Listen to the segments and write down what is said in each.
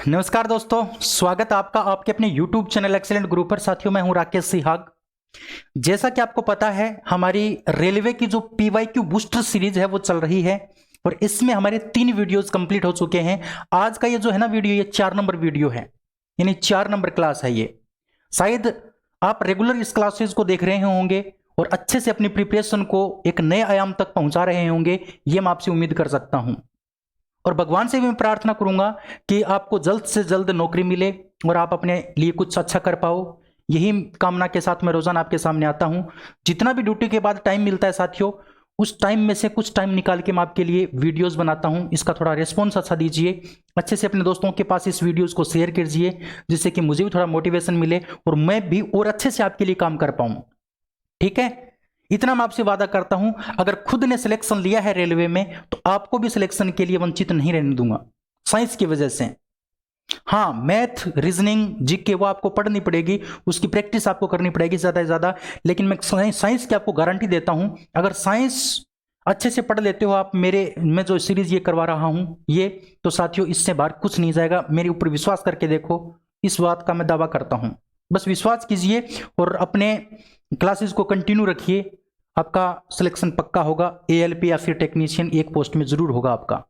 नमस्कार दोस्तों, स्वागत है आपका आपके अपने YouTube चैनल एक्सेलेंट गुरु पर। साथियों, मैं हूं राकेश सिहाग। जैसा कि आपको पता है, हमारी रेलवे की जो PYQ बूस्टर सीरीज है वो चल रही है और इसमें हमारे 3 वीडियोस कंप्लीट हो चुके हैं। आज का ये जो है ना वीडियो, ये 4 नंबर वीडियो है, यानी 4 नंबर क्लास है ये। शायद आप रेगुलर इस क्लासेस को देख रहे होंगे और अच्छे से अपनी प्रिपरेशन को एक नए आयाम तक पहुंचा रहे होंगे, ये मैं आपसे उम्मीद कर सकता हूं। और भगवान से भी मैं प्रार्थना करूंगा कि आपको जल्द से जल्द नौकरी मिले और आप अपने लिए कुछ अच्छा कर पाओ। यही कामना के साथ मैं रोजाना आपके सामने आता हूं। जितना भी ड्यूटी के बाद टाइम मिलता है साथियों, उस टाइम में से कुछ टाइम निकाल के मैं आपके लिए वीडियोस बनाता हूं। इसका थोड़ा रिस्पॉन्स अच्छा दीजिए, अच्छे से अपने दोस्तों के पास इस वीडियोस को शेयर कीजिए, जिससे कि मुझे भी थोड़ा मोटिवेशन मिले और मैं भी और अच्छे से आपके लिए काम कर पाऊं। ठीक है, इतना मैं आपसे वादा करता हूं। अगर खुद ने सिलेक्शन लिया है रेलवे में, तो आपको भी सिलेक्शन के लिए वंचित नहीं रहने दूंगा, साइंस की वजह से। हाँ, मैथ, रीजनिंग, जीके वो आपको पढ़नी पड़ेगी, उसकी प्रैक्टिस आपको करनी पड़ेगी ज्यादा से ज्यादा। लेकिन मैं साइंस की आपको गारंटी देता हूं, अगर साइंस अच्छे से पढ़ लेते हो आप, मैं जो सीरीज ये करवा रहा हूं ये, तो साथियों इससे बाहर कुछ नहीं जाएगा। मेरे ऊपर विश्वास करके देखो, इस बात का मैं दावा करता हूं। बस विश्वास कीजिए और अपने क्लासेस को कंटिन्यू रखिए, आपका सिलेक्शन पक्का होगा। ALP या फिर टेक्नीशियन एक पोस्ट में जरूर होगा आपका।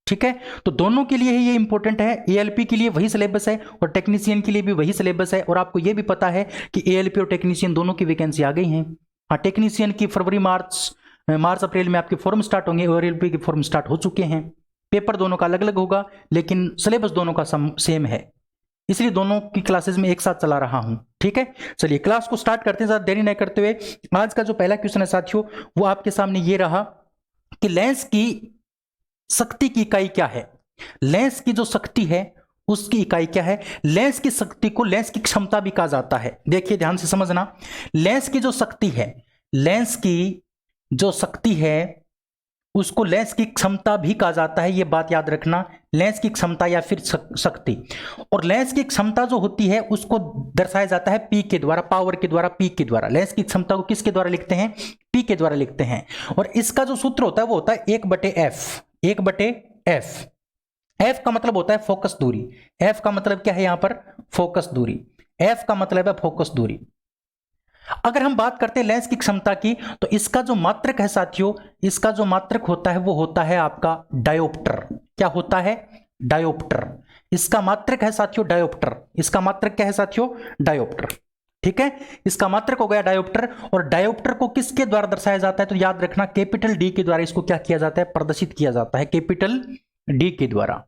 ठीक है, तो दोनों के लिए ही ये इंपॉर्टेंट है। ALP के लिए वही सिलेबस है और टेक्नीशियन के लिए भी वही सिलेबस है। और आपको ये भी पता है कि ALP और टेक्नीशियन दोनों की वैकेंसी आ गई हैं। हाँ, टेक्नीशियन की फरवरी मार्च अप्रैल में आपके फॉर्म स्टार्ट होंगे और ALP के फॉर्म स्टार्ट हो चुके हैं। पेपर दोनों का अलग अलग होगा, लेकिन सिलेबस दोनों का सेम है, इसलिए दोनों की क्लासेस में एक साथ चला रहा हूं। ठीक है, चलिए क्लास को स्टार्ट करते हैं, ज्यादा देरी नहीं करते हुए। आज का जो पहला क्वेश्चन है साथियों, वो आपके सामने ये रहा कि लेंस की शक्ति की इकाई क्या है। लेंस की जो शक्ति है उसकी इकाई क्या है। लेंस की शक्ति को लेंस की क्षमता भी कहा जाता है। देखिए ध्यान से समझना, लेंस की जो शक्ति है, लेंस की जो शक्ति है उसको लेंस की क्षमता भी कहा जाता है। यह बात याद रखना, लेंस की क्षमता या फिर शक्ति। और लेंस की क्षमता जो होती है उसको दर्शाया जाता है P के द्वारा, पावर के द्वारा, P के द्वारा। लेंस की क्षमता को किसके द्वारा लिखते हैं? P के द्वारा लिखते हैं। और इसका जो सूत्र होता है वो होता है 1/f। 1/f। f का मतलब होता है फोकस दूरी। f का मतलब क्या है? यहां पर फोकस दूरी। f का मतलब है फोकस दूरी। अगर हम बात करते हैं लेंस की क्षमता की, तो इसका जो मात्रक है साथियों, इसका जो मात्रक होता है वो होता है आपका डायोप्टर। क्या होता है? डायोप्टर। इसका मात्रक है साथियों डायोप्टर। इसका मात्रक क्या है साथियों? डायोप्टर। ठीक है, इसका मात्रक हो गया डायोप्टर। और डायोप्टर को किसके द्वारा दर्शाया जाता है? तो याद रखना, कैपिटल D के द्वारा इसको क्या किया जाता है? प्रदर्शित किया जाता है, कैपिटल D के द्वारा।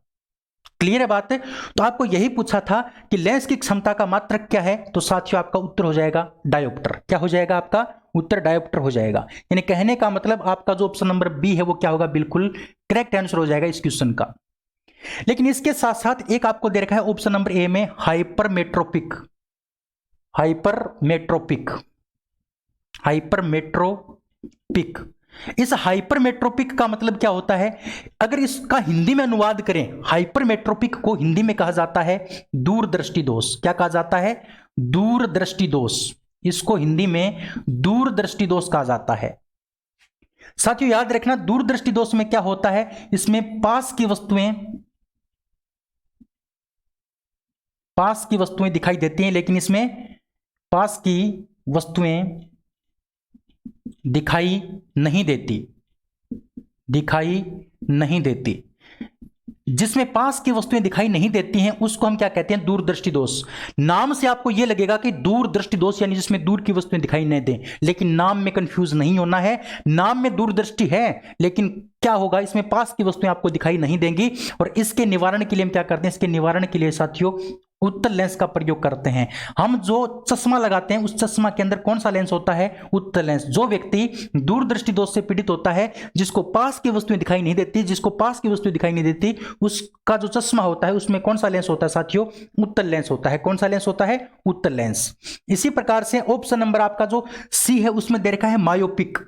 क्लियर है बात है? तो आपको यही पूछा था कि लेंस की क्षमता का मात्रक क्या है, तो साथियों आपका उत्तर हो जाएगा डायोप्टर। क्या हो जाएगा? आपका उत्तर डायोप्टर हो जाएगा। यानी कहने का मतलब आपका जो ऑप्शन नंबर बी है वो क्या होगा? बिल्कुल करेक्ट आंसर हो जाएगा इस क्वेश्चन का। लेकिन इसके साथ साथ एक आपको दे रखा है ऑप्शन नंबर ए में, हाइपरमेट्रोपिक। Hypermetropic, hypermetropic. इस हाइपरमेट्रोपिक का मतलब क्या होता है? अगर इसका हिंदी में अनुवाद करें, हाइपरमेट्रोपिक को हिंदी में कहा जाता है दूरदृष्टि दोष। क्या कहा जाता है? दूरदृष्टि दोष। इसको हिंदी में दूरदृष्टि दोष कहा जाता है। साथियों याद रखना, दूरदृष्टि दोष में क्या होता है? इसमें पास की वस्तुएं दिखाई देती हैं, लेकिन इसमें पास की वस्तुएं दिखाई नहीं देती। जिसमें पास की वस्तुएं दिखाई नहीं देती हैं उसको हम क्या कहते हैं? दूरदृष्टि दोष। नाम से आपको यह लगेगा कि दूरदृष्टि दोष यानी जिसमें दूर की वस्तुएं दिखाई नहीं दें, लेकिन नाम में कंफ्यूज नहीं होना है। नाम में दूरदृष्टि है, लेकिन क्या होगा? इसमें पास की वस्तुएं आपको दिखाई नहीं देंगी। और इसके निवारण के लिए हम क्या करते हैं? इसके निवारण के लिए साथियों उत्तल लेंस का प्रयोग करते हैं। हम जो चश्मा लगाते हैं उस चश्मा के अंदर कौन सा लेंस होता है? उत्तल लेंस। जो व्यक्ति दूरदृष्टि दोष से पीड़ित होता है, जिसको पास की वस्तुएं दिखाई नहीं देती, उसका जो चश्मा होता है उसमें कौन सा लेंस होता है साथियों? उत्तल लेंस होता है। कौन सा लेंस होता है? उत्तल लेंस। इसी प्रकार से ऑप्शन नंबर आपका जो सी है उसमें दे रखा है मायोपिक।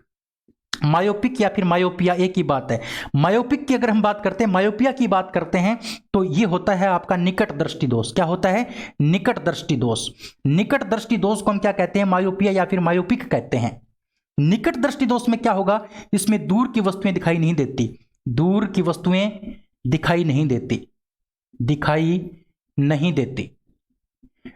मायोपिक या फिर मायोपिया एक ही बात है। मायोपिक की अगर हम बात करते हैं, मायोपिया की बात करते हैं, तो यह होता है आपका निकट दृष्टि दोष। क्या होता है? निकट दृष्टि दोष। निकट दृष्टि दोष को हम क्या कहते हैं? मायोपिया या फिर मायोपिक कहते हैं। निकट दृष्टि दोष में क्या होगा? इसमें दूर की वस्तुएं दिखाई नहीं देती। दूर की वस्तुएं दिखाई नहीं देती। दिखाई नहीं देती।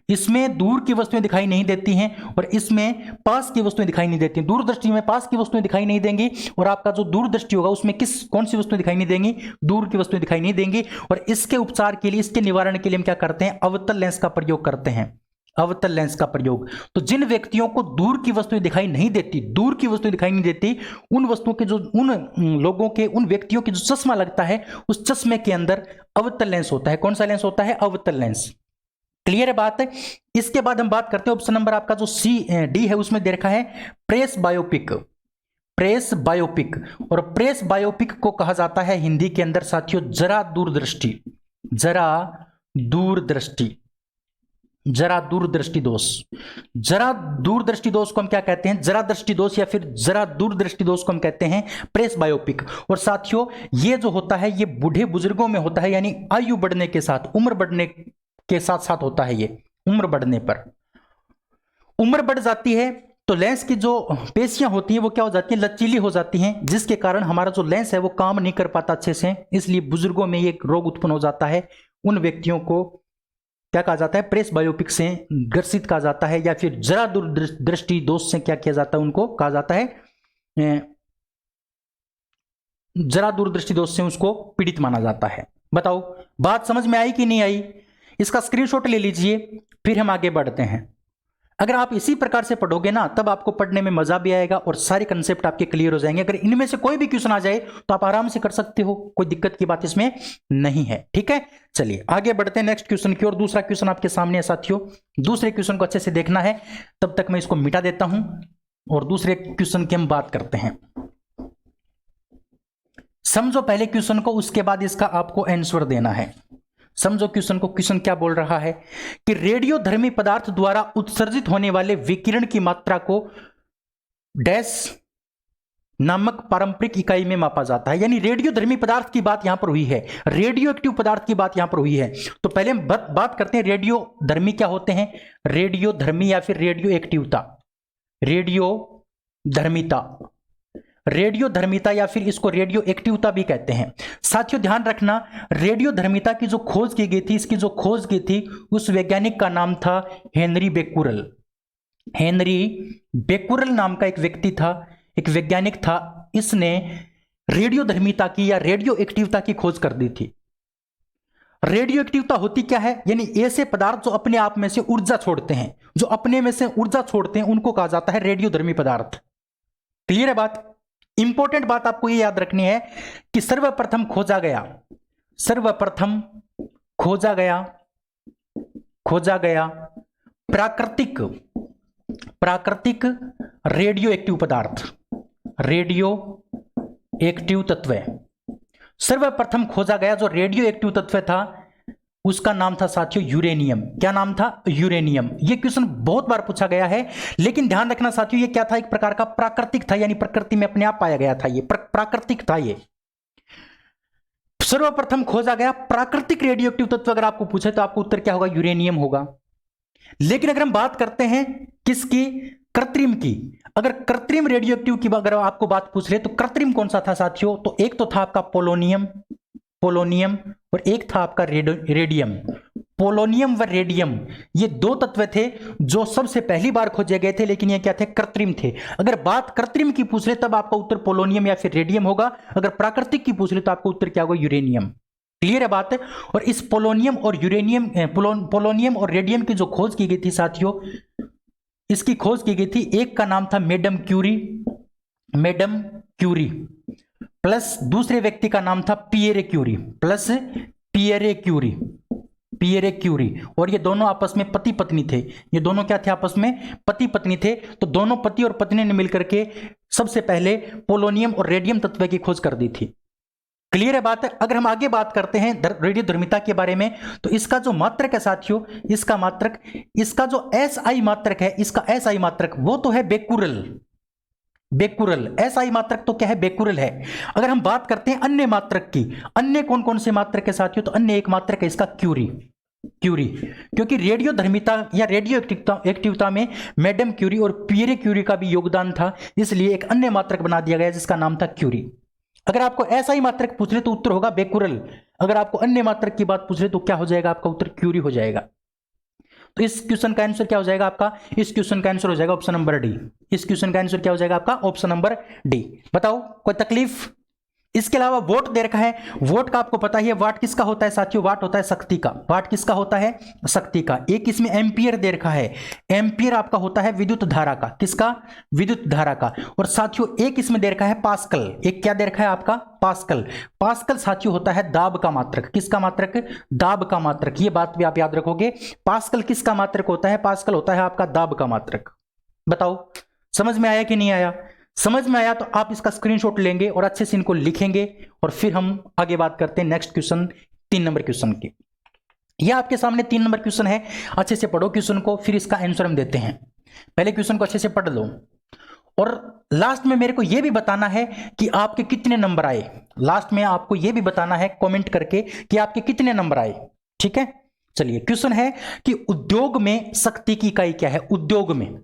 इसमें दूर की वस्तुएं दिखाई नहीं देती हैं और इसमें पास की वस्तुएं दिखाई नहीं देती। दूरदृष्टि में पास की वस्तुएं दिखाई नहीं देंगी और आपका जो दूरदृष्टि होगा उसमें कौन सी वस्तुएं दिखाई नहीं देंगी, दूर की वस्तुएं दिखाई नहीं देंगी। और इसके उपचार के लिए, इसके निवारण के लिए हम क्या करते हैं, अवतल लेंस का प्रयोग करते हैं, अवतल लेंस का प्रयोग। तो जिन व्यक्तियों को दूर की वस्तुएं दिखाई नहीं देती, दूर की वस्तुएं दिखाई नहीं देती, उन वस्तुओं के जो, उन लोगों के, उन व्यक्तियों के जो चश्मा लगता है उस चश्मे के अंदर अवतल लेंस होता है। कौन सा लेंस होता है, अवतल लेंस। क्लियर है बात है। इसके बाद हम बात करते हैं ऑप्शन नंबर आपका जो डी है, उसमें दे रखा है प्रेस बायोपिक, प्रेस बायोपिक। और प्रेस बायोपिक को कहा जाता है हिंदी के अंदर साथियों जरा दूरदृष्टि, जरा दूरदृष्टि, जरा दूरदृष्टि दोष। जरा दूरदृष्टि दोष को हम क्या कहते हैं, जरा दृष्टि दोष या फिर जरा दूरदृष्टि दोष को हम कहते हैं प्रेस बायोपिक। और साथियों ये जो होता है ये बूढ़े बुजुर्गों में होता है, यानी आयु बढ़ने के साथ, उम्र बढ़ने के साथ साथ होता है। ये उम्र बढ़ने पर, उम्र बढ़ जाती है तो लेंस की जो पेशियां होती हैं वो क्या हो जाती हैं, लचीली हो जाती हैं, जिसके कारण हमारा जो लेंस है वो काम नहीं कर पाता अच्छे से। इसलिए बुजुर्गों में ये रोग उत्पन्न हो जाता है। उन व्यक्तियों को क्या कहा जाता है, प्रेस बायोपिक से ग्रसित कहा जाता है, या फिर जरा दूरदृष्टि दोष से क्या किया जाता है, उनको कहा जाता है जरा दूरदृष्टि दोष से उसको पीड़ित माना जाता है। बताओ बात समझ में आई कि नहीं आई? इसका स्क्रीनशॉट ले लीजिए, फिर हम आगे बढ़ते हैं। अगर आप इसी प्रकार से पढ़ोगे ना तब आपको पढ़ने में मजा भी आएगा और सारे कंसेप्ट आपके क्लियर हो जाएंगे। अगर इनमें से कोई भी क्वेश्चन आ जाए तो आप आराम से कर सकते हो, कोई दिक्कत की बात इसमें नहीं है। ठीक है, चलिए आगे बढ़ते हैं नेक्स्ट क्वेश्चन की ओर। दूसरा क्वेश्चन आपके सामने है साथियों, दूसरे क्वेश्चन को अच्छे से देखना है, तब तक मैं इसको मिटा देता हूं और दूसरे क्वेश्चन की हम बात करते हैं। समझो पहले क्वेश्चन को, उसके बाद इसका आपको आंसर देना है। समझो क्वेश्चन को। क्वेश्चन क्या बोल रहा है कि रेडियोधर्मी पदार्थ द्वारा उत्सर्जित होने वाले विकिरण की मात्रा को डैश नामक पारंपरिक इकाई में मापा जाता है। यानी रेडियोधर्मी पदार्थ की बात यहां पर हुई है, रेडियो एक्टिव पदार्थ की बात यहां पर हुई है। तो पहले हम बात करते हैं रेडियोधर्मी क्या होते हैं। रेडियोधर्मी या फिर रेडियो एक्टिवता, रेडियोधर्मिता, रेडियोधर्मिता या फिर इसको रेडियो एक्टिवता भी कहते हैं। साथियों ध्यान रखना, रेडियोधर्मिता की जो खोज की गई थी, इसकी जो खोज की थी उस वैज्ञानिक का नाम था हेनरी बेकुरल। हेनरी बेकुरल नाम का एक व्यक्ति था, एक वैज्ञानिक था। इसने रेडियोधर्मिता की या रेडियो एक्टिवता की खोज कर दी थी। रेडियो एक्टिवता होती क्या है, यानी ऐसे पदार्थ जो अपने आप में से ऊर्जा छोड़ते हैं, जो अपने में से ऊर्जा छोड़ते हैं उनको कहा जाता है रेडियोधर्मी पदार्थ। क्लियर है बात? इंपॉर्टेंट बात आपको ये याद रखनी है कि सर्वप्रथम खोजा गया प्राकृतिक रेडियो एक्टिव पदार्थ, रेडियो एक्टिव तत्व। सर्वप्रथम खोजा गया जो रेडियो एक्टिव तत्व था उसका नाम था साथियों यूरेनियम। क्या नाम था? यूरेनियम। यह क्वेश्चन बहुत बार पूछा गया है, लेकिन ध्यान रखना साथियों ये क्या था, एक प्रकार का प्राकृतिक था, यानी प्रकृति में अपने आप पाया गया था, ये प्राकृतिक था। ये सर्वप्रथम खोजा गया प्राकृतिक रेडियो एक्टिव तत्व। अगर आपको पूछे तो आपको उत्तर क्या होगा? यूरेनियम होगा। लेकिन अगर हम बात करते हैं किसकी? कृत्रिम की। अगर कृत्रिम रेडियो एक्टिव की अगर आपको बात पूछ रहे तो कृत्रिम कौन सा था साथियों? तो एक तो था आपका पोलोनियम और एक था आपका रेडियम। पोलोनियम व रेडियम ये दो तत्व थे जो सबसे पहली बार खोजे गए थे, लेकिन ये क्या थे? कृत्रिम थे। अगर बात कृत्रिम की पूछ रहे तब आपका उत्तर पोलोनियम या फिर रेडियम होगा। अगर प्राकृतिक की पूछ रहे तो आपका उत्तर क्या होगा? यूरेनियम। क्लियर है बात है? और इस पोलोनियम और रेडियम की जो खोज की गई थी साथियों, इसकी खोज की गई थी, एक का नाम था मैडम क्यूरी प्लस दूसरे व्यक्ति का नाम था पियरे क्यूरी। और ये दोनों आपस में पति पत्नी थे। ये दोनों क्या थे? आपस में पति पत्नी थे। तो दोनों पति और पत्नी ने मिलकर के सबसे पहले पोलोनियम और रेडियम तत्व की खोज कर दी थी। क्लियर है बात है? अगर हम आगे बात करते हैं रेडियोधर्मिता के बारे में तो इसका जो मात्रक है साथियों, इसका जो एसआई मात्रक है, इसका एसआई मात्रक वो तो है बेकुरल। एसआई मात्रक तो क्या है? बेकुरल है। अगर हम बात करते हैं अन्य मात्रक की, अन्य कौन कौन से मात्रक है साथियों? तो अन्य एक मात्रक है इसका क्यूरी, क्योंकि रेडियोधर्मिता या रेडियो एक्टिवता में मैडम क्यूरी और पियरे क्यूरी का भी योगदान था, इसलिए एक अन्य मात्रक बना दिया गया जिसका नाम था क्यूरी। अगर आपको एसआई मात्रक पूछ ले तो उत्तर होगा बेकुरल। अगर आपको अन्य मात्रक की बात पूछ रहे तो क्या हो जाएगा आपका उत्तर क्यूरी हो जाएगा। तो इस क्वेश्चन का आंसर क्या हो जाएगा आपका, इस क्वेश्चन का आंसर हो जाएगा ऑप्शन नंबर डी। इस क्वेश्चन का आंसर क्या हो जाएगा आपका, ऑप्शन नंबर डी। बताओ कोई तकलीफ। इसके अलावा वोट दे रखा है, वोट का आपको पता ही है, वाट किसका होता है साथियों, वाट होता है शक्ति का, वाट किसका होता है, शक्ति का। एक इसमें एम्पियर दे रखा है, एम्पियर आपका होता है विद्युत धारा का, किसका, विद्युत धारा का। और साथियों एक इसमें दे रखा है पास्कल, एक क्या दे रखा है आपका, पास्कल। पास्कल साथियों होता है दाब का मात्रक, किसका मात्रक, दाब का मात्रक। ये बात भी आप याद रखोगे, पास्कल किसका मात्रक होता है, पास्कल होता है आपका दाब का मात्रक। बताओ समझ में आया कि नहीं आया, समझ में आया तो आप इसका स्क्रीनशॉट लेंगे और अच्छे से इनको लिखेंगे और फिर हम आगे बात करते हैं नेक्स्ट क्वेश्चन 3 नंबर क्वेश्चन की। यह आपके सामने 3 नंबर क्वेश्चन है, अच्छे से पढ़ो क्वेश्चन को, फिर इसका आंसर हम देते हैं। पहले क्वेश्चन को अच्छे से पढ़ लो और लास्ट में मेरे को यह भी बताना है कि आपके कितने नंबर आए। लास्ट में आपको यह भी बताना है कमेंट करके कि आपके कितने नंबर आए, ठीक है। चलिए क्वेश्चन है कि उद्योग में शक्ति की इकाई क्या है। उद्योग में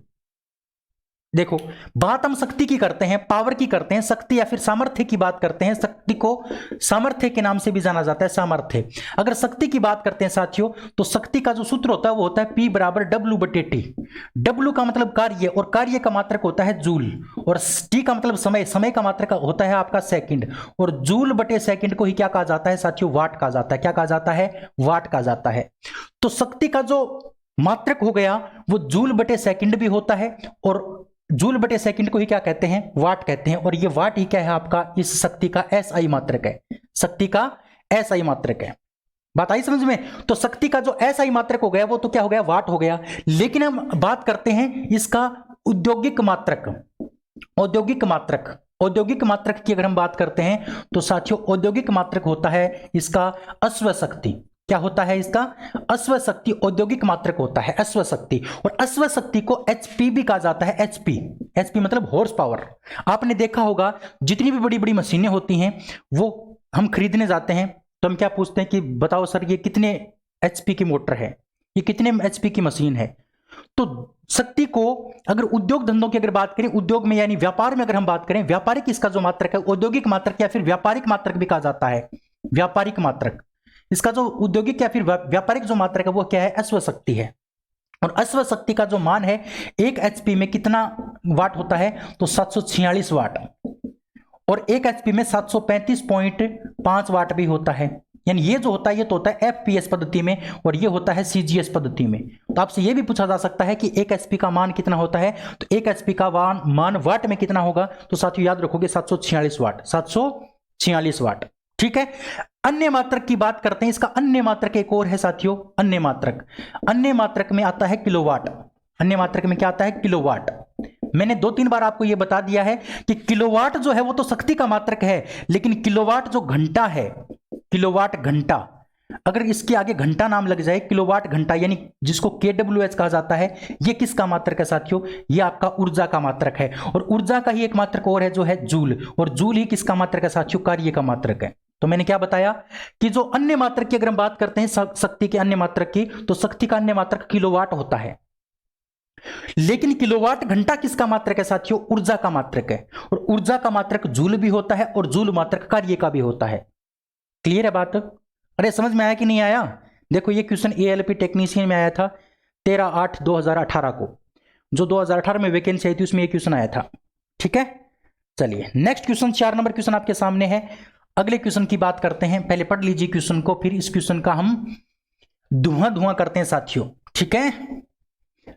देखो बात हम शक्ति की करते हैं, पावर की करते हैं, शक्ति या फिर सामर्थ्य की बात करते हैं। शक्ति को सामर्थ्य के नाम से भी जाना जाता है, सामर्थ्य। अगर शक्ति की बात करते हैं साथियों तो शक्ति का जो सूत्र होता है वो होता है P बराबर W/T। W का मतलब कार्य और कार्य का मात्रक होता है जूल, और T का मतलब समय, समय का मात्रक होता है आपका सेकंड, और जूल बटे सेकंड को ही क्या कहा जाता है साथियों, वाट कहा जाता है। क्या कहा जाता है, वाट कहा जाता है। तो शक्ति का जो मात्रक हो गया वो जूल बटे सेकंड भी होता है, और जूल बटे सेकंड को ही क्या कहते हैं, वाट कहते हैं। और ये वाट ही क्या है आपका, इस शक्ति का SI मात्रक है, शक्ति का SI मात्रक है। बात आई समझ में। तो शक्ति का जो SI मात्रक हो गया वो तो क्या हो गया, वाट हो गया। लेकिन हम बात करते हैं इसका औद्योगिक मात्रक, औद्योगिक मात्रक, औद्योगिक मात्रक की अगर हम बात करते हैं तो साथियों औद्योगिक मात्रक होता है इसका अश्व शक्ति। क्या होता है इसका, अश्व शक्ति औद्योगिक मात्रक होता है, अश्व शक्ति। और अश्व शक्ति को HP भी कहा जाता है, HP, HP मतलब हॉर्स पावर। आपने देखा होगा जितनी भी बड़ी बड़ी मशीनें होती हैं वो हम खरीदने जाते हैं तो हम क्या पूछते हैं कि बताओ सर ये कितने HP की मोटर है, ये कितने HP की मशीन है। तो शक्ति को अगर उद्योग धंधों की अगर बात करें, उद्योग में यानी व्यापार में अगर हम बात करें, व्यापारिक इसका जो मात्रक है औद्योगिक मात्रक या फिर व्यापारिक मात्रक भी कहा जाता है, व्यापारिक मात्रक। इसका जो औद्योगिक या फिर व्यापारिक जो मात्रक है वो क्या है, अश्व शक्ति है। और अश्व शक्ति का जो मान है 1 HP में कितना वाट होता है तो 746 वाट, और 1 HP में 735.5 वाट भी होता है। यानी ये जो होता है ये तो होता है FPS पद्धति में और ये होता है CGS पद्धति में। तो आपसे ये भी पूछा जा सकता है कि 1 HP का मान कितना होता है, तो 1 HP का मान वाट में कितना होगा, तो साथियों याद रखोगे 746 वाट, 746 वाट, ठीक है। अन्य मात्रक की बात करते हैं, इसका अन्य मात्रक एक और है साथियों, अन्य मात्रक। अन्य मात्रक में आता है किलोवाट। अन्य मात्रक में क्या आता है, किलोवाट। मैंने 2-3 बार आपको यह बता दिया है कि किलोवाट जो है वो तो शक्ति का मात्रक है, लेकिन किलोवाट जो घंटा है, किलोवाट घंटा, अगर इसके आगे घंटा नाम लग जाए, किलोवाट घंटा यानी जिसको KWH कहा जाता है, ये किसका मात्रक है साथियों, ये आपका ऊर्जा का मात्रक है। और ऊर्जा का ही एक मात्रक और है जो है जूल, और जूल ही किसका मात्रक है साथियों, कार्य का मात्रक है। तो मैंने क्या बताया कि जो अन्य मात्रक की अगर हम बात करते हैं शक्ति के अन्य मात्रक की, तो शक्ति का अन्य मात्रक किलोवाट होता है, लेकिन किलोवाट घंटा किसका मात्रक है साथियों, ऊर्जा का मात्रक है। और ऊर्जा का मात्रक जूल भी होता है और जूल मात्रक कार्य का भी होता है। क्लियर है बात। अरे समझ में आया कि नहीं आया। देखो ये क्वेश्चन ALP टेक्नीशियन में आया था 13/8/2018 को, जो 2018 में वैकेंसी आई थी उसमें ये क्वेश्चन आया था, ठीक है। चलिए नेक्स्ट क्वेश्चन, 4 नंबर क्वेश्चन आपके सामने है। अगले क्वेश्चन की बात करते हैं, पहले पढ़ लीजिए क्वेश्चन को, फिर इस क्वेश्चन का हम धुआं करते हैं साथियों, ठीक है।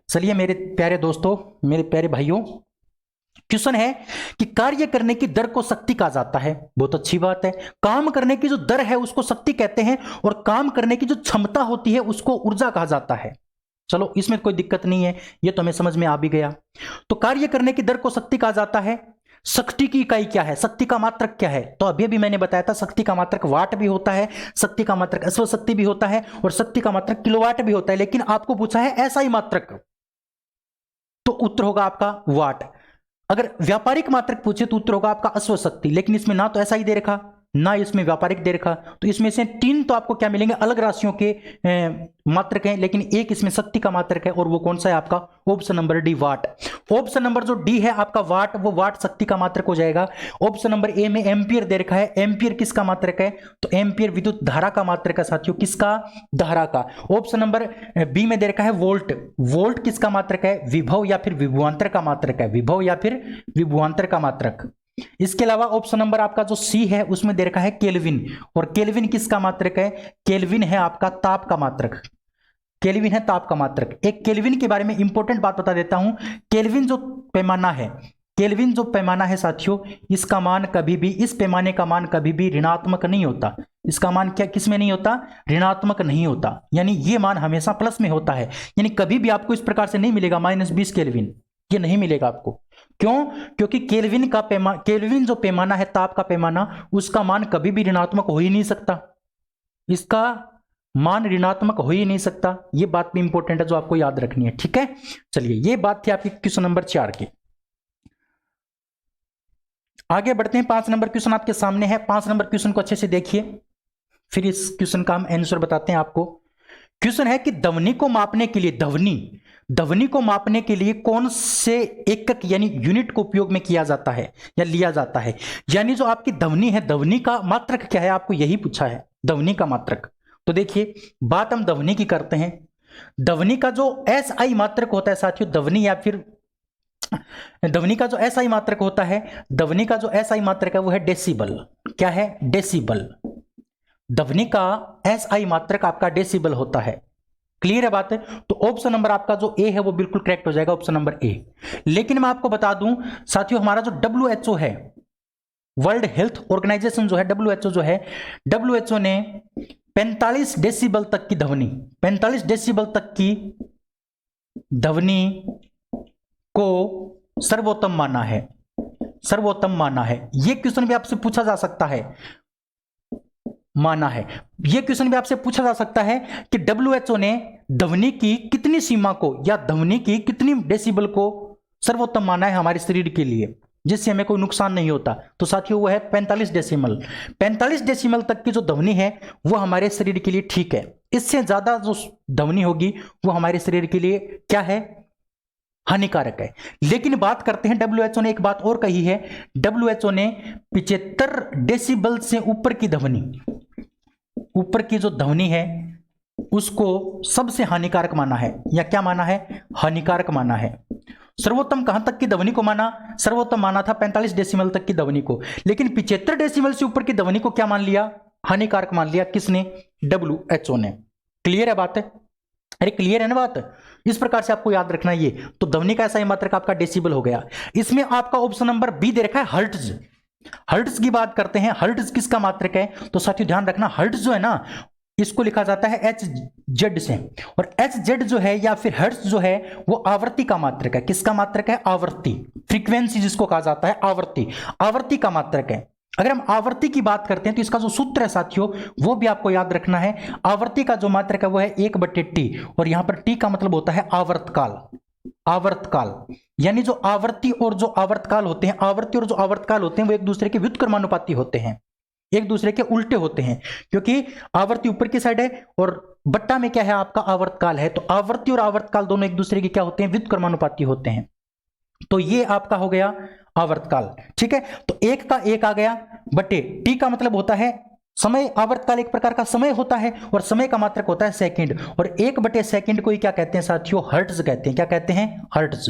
चलिए मेरे प्यारे दोस्तों, मेरे प्यारे भाइयों, क्वेश्चन है कि कार्य करने की दर को शक्ति कहा जाता है। बहुत अच्छी बात है। काम करने की जो दर है उसको शक्ति कहते हैं, और काम करने की जो क्षमता होती है उसको ऊर्जा कहा जाता है। चलो इसमें कोई दिक्कत नहीं है, ये तो हमें समझ में आ भी गया। तो कार्य करने की दर को शक्ति कहा जाता है। शक्ति की इकाई क्या है, शक्ति का मात्रक क्या है, तो अभी मैंने बताया था शक्ति का मात्रक वाट भी होता है, शक्ति का मात्रक अश्व शक्ति भी होता है, और शक्ति का मात्रक किलोवाट भी होता है। लेकिन आपको पूछा है ऐसा ही मात्रक, तो उत्तर होगा आपका वाट। अगर व्यापारिक मात्रक पूछे तो उत्तर होगा आपका अश्व शक्ति, लेकिन इसमें ना तो ऐसा ही दे रखा ना इसमें व्यापारिक दे रखा। तो इसमें से 3 तो आपको क्या मिलेंगे, अलग राशियों के मात्रक हैं, लेकिन एक इसमें शक्ति का मात्रक है, और वो कौन सा है आपका ऑप्शन नंबर डी, वाट। ऑप्शन नंबर जो डी है आपका वाट, वो वाट शक्ति का मात्रक हो जाएगा। ऑप्शन नंबर ए में एम्पियर दे रखा है, एम्पियर किसका मात्रक है, तो एम्पियर विद्युत धारा का मात्रक है साथियों, किसका, धारा का। ऑप्शन नंबर बी में दे रखा है वोल्ट, वोल्ट किसका मात्रक है, विभव या फिर विभवांतर का मात्रक है, विभव या फिर विभवांतर का मात्रक। इसके अलावा ऑप्शन नंबर आपका जो सी है उसमें दे रखा है केल्विन, और केल्विन किसका मात्रक है, केल्विन है आपका ताप का मात्रक, केल्विन है ताप का मात्रक। एक केल्विन के बारे में इंपॉर्टेंट बात बता देता हूं, केल्विन जो पैमाना है, केल्विन जो पैमाना है साथियों, इसका मान कभी भी, इस पैमाने का मान कभी भी ऋणात्मक नहीं होता। इसका मान क्या किस में नहीं होता, ऋणात्मक नहीं होता, यानी ये मान हमेशा प्लस में होता है। यानी कभी भी आपको इस प्रकार से नहीं मिलेगा -20 केल्विन, ये नहीं मिलेगा आपको। क्यों, क्योंकि केल्विन का केल्विन जो पैमाना है, ताप का पैमाना, उसका मान कभी भी ऋणात्मक हो ही नहीं सकता, इसका मान ऋणात्मक हो ही नहीं सकता। ये बात भी इंपॉर्टेंट है जो आपको याद रखनी है, ठीक है। चलिए, ये बात थी आपकी क्वेश्चन नंबर 4 की। आगे बढ़ते हैं, 5 नंबर क्वेश्चन आपके सामने है। 5 नंबर क्वेश्चन को अच्छे से देखिए, फिर इस क्वेश्चन का हम आंसर बताते हैं आपको। क्वेश्चन है कि ध्वनि को मापने के लिए, ध्वनि को मापने के लिए कौन से एकक यानी यूनिट को उपयोग में किया जाता है या लिया जाता है। यानी जो आपकी ध्वनि है, ध्वनि का मात्रक क्या है, आपको यही पूछा है, ध्वनि का मात्रक। तो देखिए, बात हम ध्वनि की करते हैं। ध्वनि का जो SI मात्रक होता है साथियों, ध्वनि या फिर ध्वनि का जो SI मात्रक होता है, ध्वनि का जो SI मात्रक है वो है डेसिबल। क्या है, डेसिबल। ध्वनि का SI मात्रक आपका डेसिबल होता है। क्लियर है बात है। तो ऑप्शन नंबर आपका जो ए है वो बिल्कुल करेक्ट हो जाएगा, ऑप्शन नंबर ए। लेकिन मैं आपको बता दूं साथियों, हमारा जो WHO है, वर्ल्ड हेल्थ ऑर्गेनाइजेशन जो है, WHO जो है, WHO ने 45 डेसिबल तक की ध्वनि, 45 डेसिबल तक की ध्वनि को सर्वोत्तम माना है, सर्वोत्तम माना है। यह क्वेश्चन भी आपसे पूछा जा सकता है, माना है। यह क्वेश्चन भी आपसे पूछा जा सकता है कि WHO ने ध्वनि की कितनी सीमा को या ध्वनि की कितनी डेसिबल को सर्वोत्तम माना है हमारे शरीर के लिए, जिससे हमें कोई नुकसान नहीं होता। तो साथियों वो है 45 डेसिमल। 45 डेसिमल तक की जो ध्वनि है वो हमारे शरीर के लिए ठीक है। इससे ज्यादा जो ध्वनि होगी वो हमारे शरीर के लिए क्या है, हानिकारक है। लेकिन बात करते हैं, WHO ने एक बात और कही है, WHO ने 75 डेसिबल से ऊपर की ध्वनि, ऊपर की जो ध्वनि है उसको सबसे हानिकारक माना है, या क्या माना है, हानिकारक माना है। सर्वोत्तम कहां तक की ध्वनि को माना, सर्वोत्तम माना था 45 डेसिमल तक की ध्वनि को, लेकिन 75 डेसिमल से ऊपर की ध्वनि को क्या मान लिया, हानिकारक मान लिया। किसने, WHO ने। क्लियर है बात है, अरे क्लियर है ना बात। इस प्रकार से आपको याद रखना ये। तो ध्वनि का ऐसा मात्रक आपका डेसिबल हो गया। इसमें आपका ऑप्शन नंबर बी दे रखा है हर्ट्ज। हर्ट्ज की बात करते हैं, हर्ट्ज किसका मात्रक है, तो साथियों ध्यान रखना, हर्ट्ज जो है ना, इसको लिखा जाता है HZ से, और HZ जो है या फिर हर्ट्ज जो है वो आवृत्ति का मात्रक है। किसका मात्रक है, आवृत्ति, फ्रीक्वेंसी जिसको कहा जाता है, आवृत्ति, आवृत्ति का मात्रक है। अगर हम आवृत्ति की बात करते हैं तो इसका जो सूत्र है साथियों वो भी आपको याद रखना है। आवृत्ति का जो मात्रक है वो है 1/T, और यहां पर T का मतलब होता है आवर्तकाल। आवर्तकाल यानी जो आवृत्ति और जो आवर्तकाल होते हैं, आवृत्ति और जो आवर्तकाल होते हैं वो एक दूसरे के व्युत्क्रमानुपाती होते हैं, एक दूसरे के उल्टे होते हैं, क्योंकि आवर्ती ऊपर की साइड है और बट्टा में क्या है आपका आवर्तकाल है। तो आवृत्ति और आवर्तकाल दोनों एक दूसरे के क्या होते हैं, व्युत्क्रमानुपाती होते हैं। तो ये आपका हो गया आवर्तकाल, ठीक है। तो 1 का 1 आ गया बटे T का मतलब होता है समय। आवर्तकाल एक प्रकार का समय होता है और समय का मात्रक होता है सेकंड, और 1/सेकंड को ही क्या कहते हैं साथियों, हर्ट्ज कहते हैं। क्या कहते हैं, हर्ट्ज।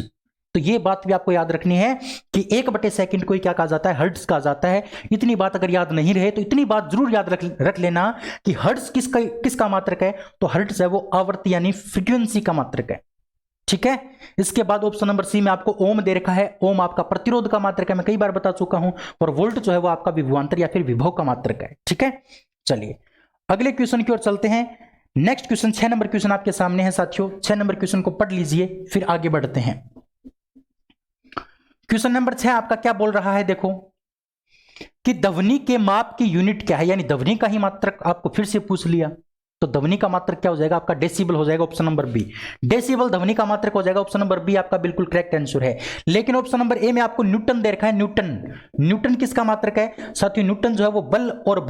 तो ये बात भी आपको याद रखनी है कि 1/सेकंड को ही क्या कहा जाता है, हर्ट्ज कहा जाता है। इतनी बात अगर याद नहीं रहे तो इतनी बात जरूर याद रख लेना कि हर्ट्ज किसका मात्रक है, तो हर्ट्ज है वो आवर्ती यानी फ्रीक्वेंसी का मात्रक है, ठीक है। इसके बाद ऑप्शन नंबर सी में आपको ओम दे रखा है। ओम आपका प्रतिरोध का मात्रक है, मैं कई बार बता चुका हूं, और वोल्ट जो है वो आपका विभवांतर या फिर विभव का मात्रक है, ठीक है। चलिए अगले क्वेश्चन की ओर चलते हैं। नेक्स्ट क्वेश्चन 6 नंबर क्वेश्चन आपके सामने है साथियों। 6 नंबर क्वेश्चन को पढ़ लीजिए फिर आगे बढ़ते हैं। क्वेश्चन नंबर 6 आपका क्या बोल रहा है, देखो कि ध्वनि के माप की यूनिट क्या है, यानी ध्वनि का ही मात्रक आपको फिर से पूछ लिया। तो ध्वनि का मात्रक क्या हो जाएगा आपका? डेसिबल हो जाएगा, ऑप्शन नंबर बी। डेसिबल ध्वनि का मात्रक हो जाएगा, ऑप्शन नंबर बी आपका बिल्कुल करेक्ट आंसर है। लेकिन ऑप्शन नंबर ए में आपको न्यूटन दे रखा है। न्यूटन किसका मात्रक है साथियों? न्यूटन जो है वो बल और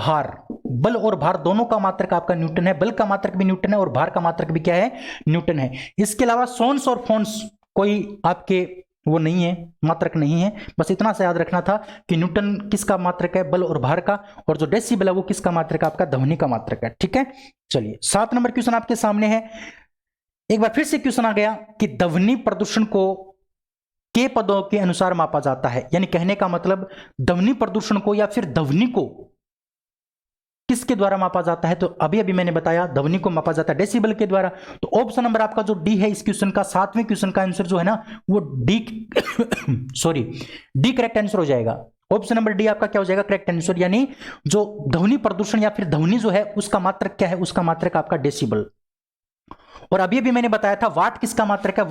भार दोनों का मात्रक आपका न्यूटन है। बल का मात्रक भी न्यूटन है और भार का मात्रक भी क्या है? न्यूटन है। इसके अलावा सोन्स और फोन्स कोई आपके वो नहीं है, मात्रक नहीं है। बस इतना सा याद रखना था कि न्यूटन किसका मात्रक है? बल और भार का। और जो डेसिबल है वो किसका मात्रक है? आपका ध्वनि का मात्रक है। ठीक है, चलिए 7 नंबर क्वेश्चन आपके सामने है। एक बार फिर से क्वेश्चन आ गया कि ध्वनि प्रदूषण को के पदों के अनुसार मापा जाता है। यानी कहने का मतलब ध्वनि प्रदूषण को या फिर ध्वनि को किसके द्वारा मापा जाता है? तो अभी मैंने बताया ध्वनि को मापा जाता है डेसिबल के द्वारा। तो ऑप्शन नंबर आपका जो डी है इस क्वेश्चन का, 7वें क्वेश्चन का आंसर जो है ना वो डी डी करेक्ट आंसर हो जाएगा। ऑप्शन नंबर डी आपका क्या हो जाएगा? Correct answer. यानी जो ध्वनि प्रदूषण या फिर ध्वनि जो है उसका मात्रक क्या है? उसका मात्रक आपका डेसिबल। और अभी मैंने बताया था वाट किसका मात्रक है?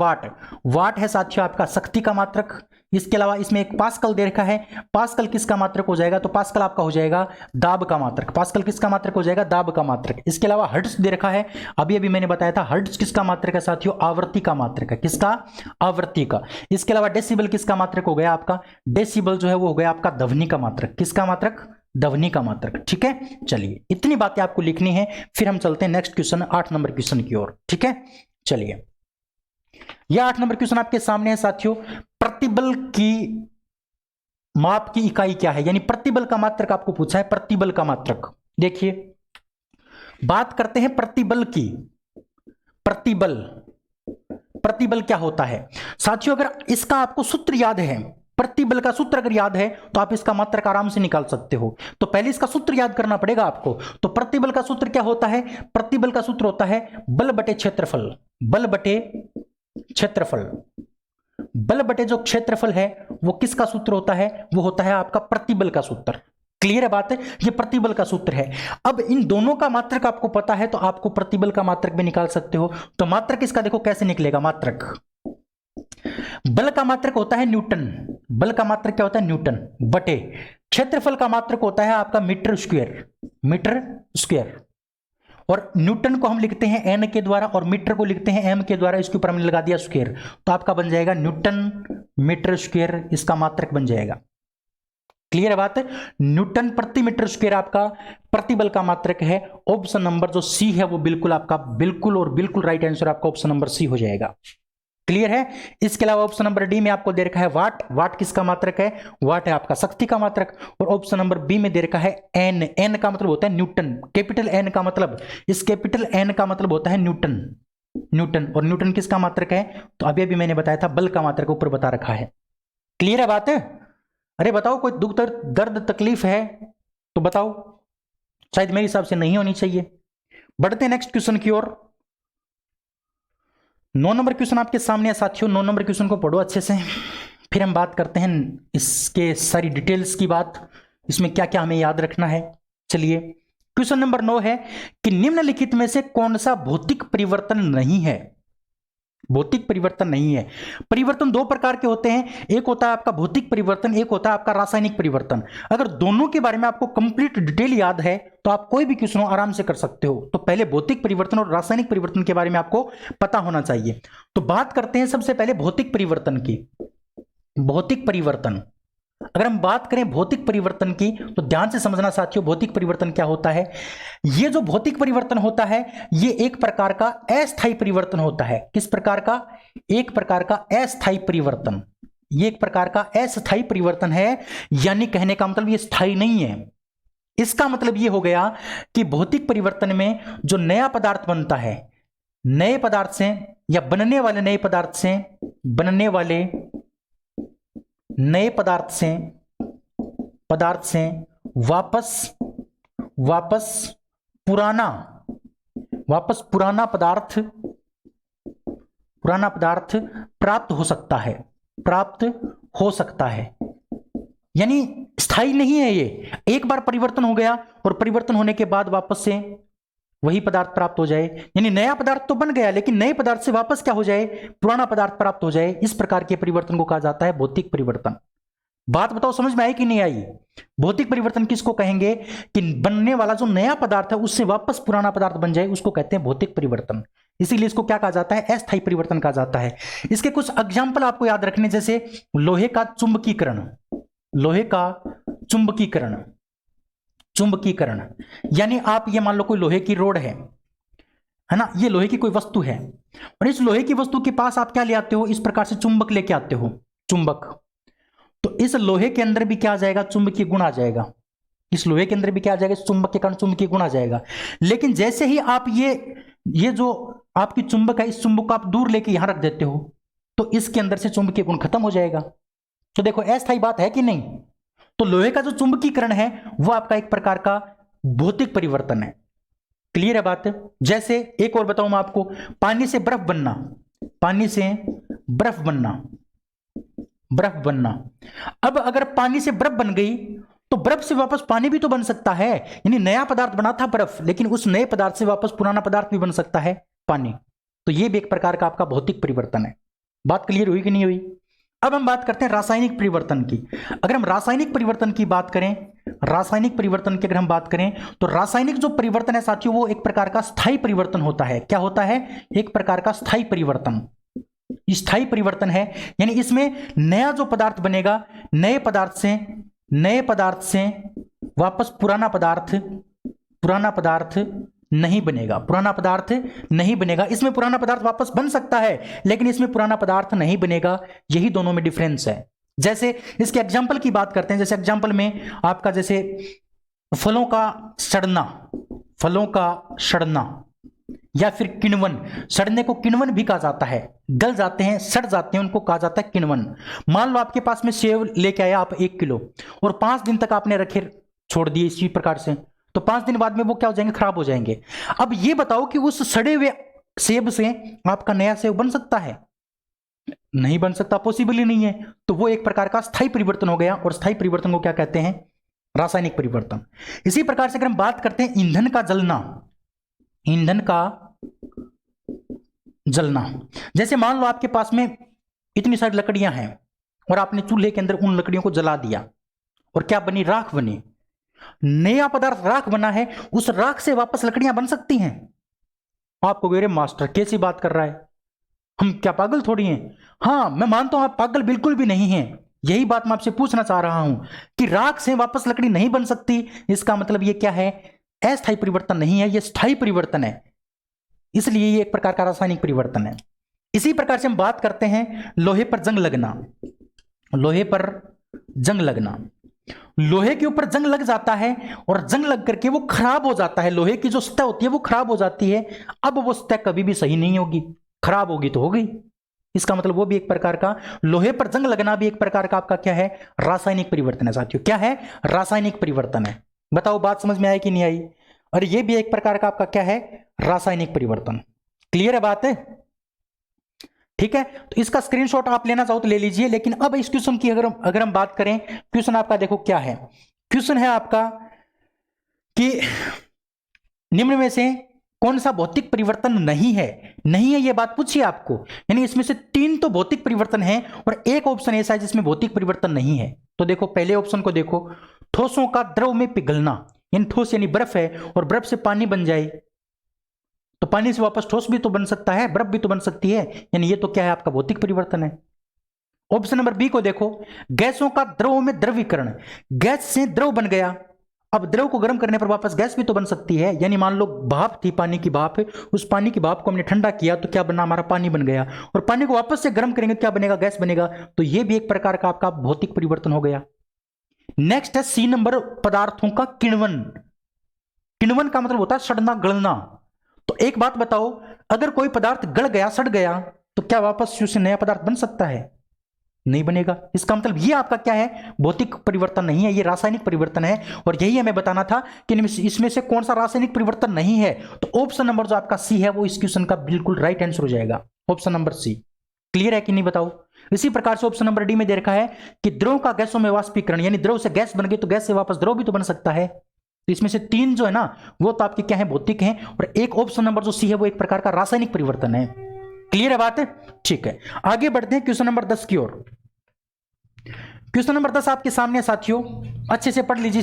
वाट है साथियों आपका शक्ति का मात्रक। इसके अलावा इसमें एक पास्कल दे रखा है। पास्कल किसका मात्रक हो जाएगा? तो पास्कल आपका हो जाएगा दाब का मात्रक। पास्कल किसका मात्रक हो जाएगा? दाब का मात्रक। इसके अलावा हर्ट्ज दे रखा है। अभी मैंने बताया था हर्ट्ज किसका मात्रक है साथियों? आवृत्ति का मात्रक है। किसका? आवृत्ति का। इसके अलावा डेसिबल किसका मात्रक हो गया आपका? डेसिबल जो है वो हो गया आपका ध्वनि का मात्रक। किसका मात्रक? ध्वनि का मात्रक। ठीक है, चलिए इतनी बातें आपको लिखनी है, फिर हम चलते हैं नेक्स्ट क्वेश्चन 8 नंबर क्वेश्चन की ओर। ठीक है, चलिए यह 8 नंबर क्वेश्चन आपके सामने है साथियों। प्रतिबल की माप की इकाई क्या है? यानी प्रतिबल का मात्रक आपको पूछा है। प्रतिबल का मात्रक देखिए, बात करते हैं प्रतिबल की। प्रतिबल क्या होता है साथियों? अगर इसका आपको सूत्र याद है, प्रतिबल का सूत्र अगर याद है तो आप इसका मात्रक आराम से निकाल सकते हो। तो पहले इसका सूत्र याद करना पड़ेगा आपको। तो प्रतिबल का सूत्र क्या होता है? प्रतिबल का सूत्र होता है बल बटे क्षेत्रफल। बल बटे जो क्षेत्रफल है वो किसका सूत्र होता है? वो होता है आपका प्रतिबल का सूत्र। क्लियर है बात है? ये प्रतिबल का सूत्र है। अब इन दोनों का मात्रक आपको पता है तो आपको प्रतिबल का मात्रक भी निकाल सकते हो। तो मात्रक इसका देखो कैसे निकलेगा। मात्रक बल का मात्रक होता है न्यूटन। बल का मात्रक क्या होता है? न्यूटन बटे क्षेत्रफल का मात्रक होता है आपका मीटर स्क्वायर। और न्यूटन को हम लिखते हैं एन के द्वारा और मीटर को लिखते हैं एम के द्वारा। इसके ऊपर हमने लगा दिया स्क्वायर, तो आपका बन जाएगा न्यूटन मीटर स्क्वायर। इसका मात्रक बन जाएगा। क्लियर है बात? न्यूटन प्रति मीटर स्क्वायर आपका प्रतिबल का मात्रक है। ऑप्शन नंबर जो सी है वो बिल्कुल आपका बिल्कुल राइट आंसर आपका ऑप्शन नंबर सी हो जाएगा। क्लियर है? इसके अलावा ऑप्शन नंबर डी में आपको दे रखा है वाट किसका मात्रक है? वाट है आपका शक्ति का मात्रक। और ऑप्शन नंबर बी में दे रखा है एन का मतलब होता है न्यूटन। कैपिटल एन का मतलब, इस कैपिटल एन का मतलब होता है न्यूटन। और न्यूटन किसका मात्रक है? तो अभी मैंने बताया था बल का मात्रक ऊपर बता रखा है। क्लियर है बात? अरे बताओ कोई दुख दर्द तकलीफ है तो बताओ। शायद मेरे हिसाब से नहीं होनी चाहिए। बढ़ते हैं नेक्स्ट क्वेश्चन की ओर। 9 नंबर क्वेश्चन आपके सामने है साथियों। 9 नंबर क्वेश्चन को पढ़ो अच्छे से, फिर हम बात करते हैं इसके सारी डिटेल्स की बात, इसमें क्या क्या हमें याद रखना है। चलिए क्वेश्चन नंबर 9 है कि निम्नलिखित में से कौन सा भौतिक परिवर्तन नहीं है? भौतिक परिवर्तन नहीं है। परिवर्तन दो प्रकार के होते हैं, एक होता है आपका भौतिक परिवर्तन, एक होता है आपका रासायनिक परिवर्तन। अगर दोनों के बारे में आपको कंप्लीट डिटेल याद है तो आप कोई भी क्वेश्चन आराम से कर सकते हो। तो पहले भौतिक परिवर्तन और रासायनिक परिवर्तन के बारे में आपको पता होना चाहिए। तो बात करते हैं सबसे पहले भौतिक परिवर्तन की। भौतिक परिवर्तन, अगर हम बात करें भौतिक परिवर्तन की तो ध्यान से समझना साथियों, भौतिक परिवर्तन क्या होता है। यह जो भौतिक परिवर्तन होता है यह एक प्रकार का अस्थायी परिवर्तन होता है। किस प्रकार का? एक प्रकार का अस्थायी परिवर्तन। यह एक प्रकार का अस्थायी परिवर्तन है, यानी कहने का मतलब यह स्थायी नहीं है। इसका मतलब यह हो गया कि भौतिक परिवर्तन में जो नया पदार्थ बनता है, नए पदार्थ से या बनने वाले नए पदार्थ से, बनने वाले नए पदार्थ से वापस पुराना पदार्थ प्राप्त हो सकता है। यानी स्थायी नहीं है ये। एक बार परिवर्तन हो गया और परिवर्तन होने के बाद वापस से वही पदार्थ प्राप्त हो जाए, यानी नया पदार्थ तो बन गया लेकिन नए पदार्थ से वापस क्या हो जाए? पुराना पदार्थ प्राप्त हो जाए। इस प्रकार के परिवर्तन को कहा जाता है भौतिक परिवर्तन। बात बताओ समझ में आई कि नहीं आई? भौतिक परिवर्तन किसको कहेंगे कि बनने वाला जो नया पदार्थ है उससे वापस पुराना पदार्थ बन जाए, उसको कहते हैं भौतिक परिवर्तन। इसीलिए इसको क्या कहा जाता है? अस्थायी परिवर्तन कहा जाता है। इसके कुछ एग्जाम्पल आपको याद रखने, जैसे लोहे का चुंबकीकरण, लोहे का चुंबकीकरण, चुंबकीकरण यानी आप ये मान लो कोई लोहे की रोड है ना, ये लोहे की कोई वस्तु है और इस लोहे की वस्तु के पास आप क्या ले आते हो? इस प्रकार से चुंबक लेके आते हो, चुंबक। तो इस लोहे के अंदर भी क्या आ जाएगा? चुंबकीय गुण आ जाएगा। इस लोहे के अंदर भी क्या आ जाएगा? चुंबक के कारण चुंबकीय गुण आ जाएगा। लेकिन जैसे ही आप ये जो आपकी चुंबक है, इस चुंबक को आप दूर लेके यहां रख देते हो तो इसके अंदर से चुंबकीय गुण खत्म हो जाएगा। तो देखो अस्थायी बात है कि नहीं? तो लोहे का जो चुंबकीकरण है वो आपका एक प्रकार का भौतिक परिवर्तन है। क्लियर है बात? जैसे एक और बताऊं मैं आपको, पानी से बर्फ बनना, पानी से बर्फ बनना, बर्फ बनना। अब अगर पानी से बर्फ बन गई तो बर्फ से वापस पानी भी तो बन सकता है, यानी नया पदार्थ बना था बर्फ, लेकिन उस नए पदार्थ से वापस पुराना पदार्थ भी बन सकता है, पानी। तो यह भी एक प्रकार का आपका भौतिक परिवर्तन है। बात क्लियर हुई कि नहीं हुई? अब हम बात करते हैं रासायनिक परिवर्तन की। अगर हम रासायनिक परिवर्तन की बात करें, रासायनिक परिवर्तन की अगर हम बात करें तो रासायनिक जो परिवर्तन है साथियों वो एक प्रकार का स्थायी परिवर्तन होता है। क्या होता है? एक प्रकार का स्थायी परिवर्तन, स्थायी परिवर्तन है। यानी इसमें नया जो पदार्थ बनेगा, नए पदार्थ से वापस पुराना पदार्थ नहीं बनेगा, पुराना पदार्थ नहीं बनेगा। इसमें पुराना पदार्थ वापस बन सकता है लेकिन इसमें पुराना पदार्थ नहीं बनेगा। यही दोनों में डिफरेंस है। जैसे इसके एग्जाम्पल की बात करते हैं, जैसे एग्जाम्पल में आपका जैसे फलों का सड़ना या फिर किण्वन। सड़ने को किण्वन भी कहा जाता है, गल जाते हैं, सड़ जाते हैं, उनको कहा जाता है किण्वन। मान लो आपके पास में सेब लेके आया आप 1 किलो और 5 दिन तक आपने रखे छोड़ दिए इसी प्रकार से, तो 5 दिन बाद में वो क्या हो जाएंगे? खराब हो जाएंगे। अब ये बताओ कि उस सड़े हुए सेब से आपका नया सेब बन सकता है? नहीं बन सकता, पॉसिबल ही नहीं है। तो वो एक प्रकार का स्थायी परिवर्तन हो गया और स्थायी परिवर्तन को क्या कहते हैं? रासायनिक परिवर्तन। इसी प्रकार से अगर हम बात करते हैं ईंधन का जलना, ईंधन का जलना, जैसे मान लो आपके पास में इतनी सारी लकड़ियां हैं और आपने चूल्हे के अंदर उन लकड़ियों को जला दिया और क्या बनी? राख बनी। नया पदार्थ राख बना है, उस राख से वापस लकड़ियां बन सकती हैं? आपको कह रहे मास्टर कैसी बात कर रहा है, हम क्या पागल थोड़ी हैं? हाँ मैं मानता हूं आप पागल बिल्कुल भी नहीं हैं। यही बात मैं आपसे पूछना चाह रहा हूं कि राख से वापस लकड़ी नहीं बन सकती, इसका मतलब ये क्या है? अस्थायी परिवर्तन नहीं है, यह स्थायी परिवर्तन है। इसलिए ये एक प्रकार का रासायनिक परिवर्तन है। इसी प्रकार से हम बात करते हैं लोहे पर जंग लगना, लोहे पर जंग लगना। लोहे के ऊपर जंग लग जाता है और जंग लग करके वो खराब हो जाता है, लोहे की जो सतह होती है वो खराब हो जाती है। अब वो सतह कभी भी सही नहीं होगी, खराब होगी तो हो गई। इसका मतलब वो भी एक प्रकार का, लोहे पर जंग लगना भी एक प्रकार का आपका क्या है? रासायनिक परिवर्तन है साथियों। क्या है? रासायनिक परिवर्तन है। बताओ बात समझ में आई कि नहीं आई? और ये भी एक प्रकार का आपका क्या है? रासायनिक परिवर्तन। क्लियर है बात है? ठीक है, तो इसका स्क्रीनशॉट आप लेना चाहो तो ले लीजिए। लेकिन अब इस क्वेश्चन की अगर हम बात करें, क्वेश्चन आपका देखो क्या है। क्वेश्चन है आपका कि निम्न में से कौन सा भौतिक परिवर्तन नहीं है? नहीं है ये बात पूछिए आपको, यानी इसमें से 3 तो भौतिक परिवर्तन है और एक ऑप्शन ऐसा है जिसमें भौतिक परिवर्तन नहीं है। तो देखो पहले ऑप्शन को देखो, ठोसों का द्रव में पिघलना, यानी ठोस यानी बर्फ है और बर्फ से पानी बन जाए तो पानी से वापस ठोस भी तो बन सकता है, बर्फ भी तो बन सकती है, यानी ये तो क्या है? आपका भौतिक परिवर्तन है। ऑप्शन नंबर बी को देखो, गैसों का द्रव में द्रवीकरण, गैस से द्रव बन गया, अब द्रव को गर्म करने पर वापस गैस भी तो बन सकती है। यानी मान लो भाप थी, पानी की भाप, उस पानी की भाप को हमने ठंडा किया तो क्या बना? हमारा पानी बन गया। और पानी को वापस से गर्म करेंगे क्या बनेगा? गैस बनेगा। तो यह भी एक प्रकार का आपका भौतिक परिवर्तन हो गया। नेक्स्ट है सी नंबर, पदार्थों का किण्वन। किण्वन का मतलब होता है सड़ना, गलना। तो एक बात बताओ, अगर कोई पदार्थ गल गया, सड़ गया, तो क्या वापस उससे नया पदार्थ बन सकता है? नहीं बनेगा। इसका मतलब ये आपका क्या है? भौतिक परिवर्तन नहीं है, ये रासायनिक परिवर्तन है। और यही हमें बताना था कि इसमें से कौन सा रासायनिक परिवर्तन नहीं है। तो ऑप्शन नंबर जो आपका सी है वो इस क्वेश्चन का बिल्कुल राइट आंसर हो जाएगा, ऑप्शन नंबर सी। क्लियर है कि नहीं बताओ? इसी प्रकार से ऑप्शन नंबर डी में दे रखा है कि द्रव का गैसों में वाष्पीकरण, यानी द्रव से गैस बन गई तो गैस से वापस द्रव भी तो बन सकता है। तो इसमें से 3 जो है ना वो तो आपके क्या है? भौतिक हैं। और एक ऑप्शन नंबर जो सी है वो एक प्रकार का रासायनिक परिवर्तन है। क्लियर है बात है? ठीक है, आगे बढ़ते हैं क्वेश्चन नंबर 10 की ओर। क्वेश्चन नंबर 10 आपके सामने साथियों, अच्छे से पढ़ लीजिए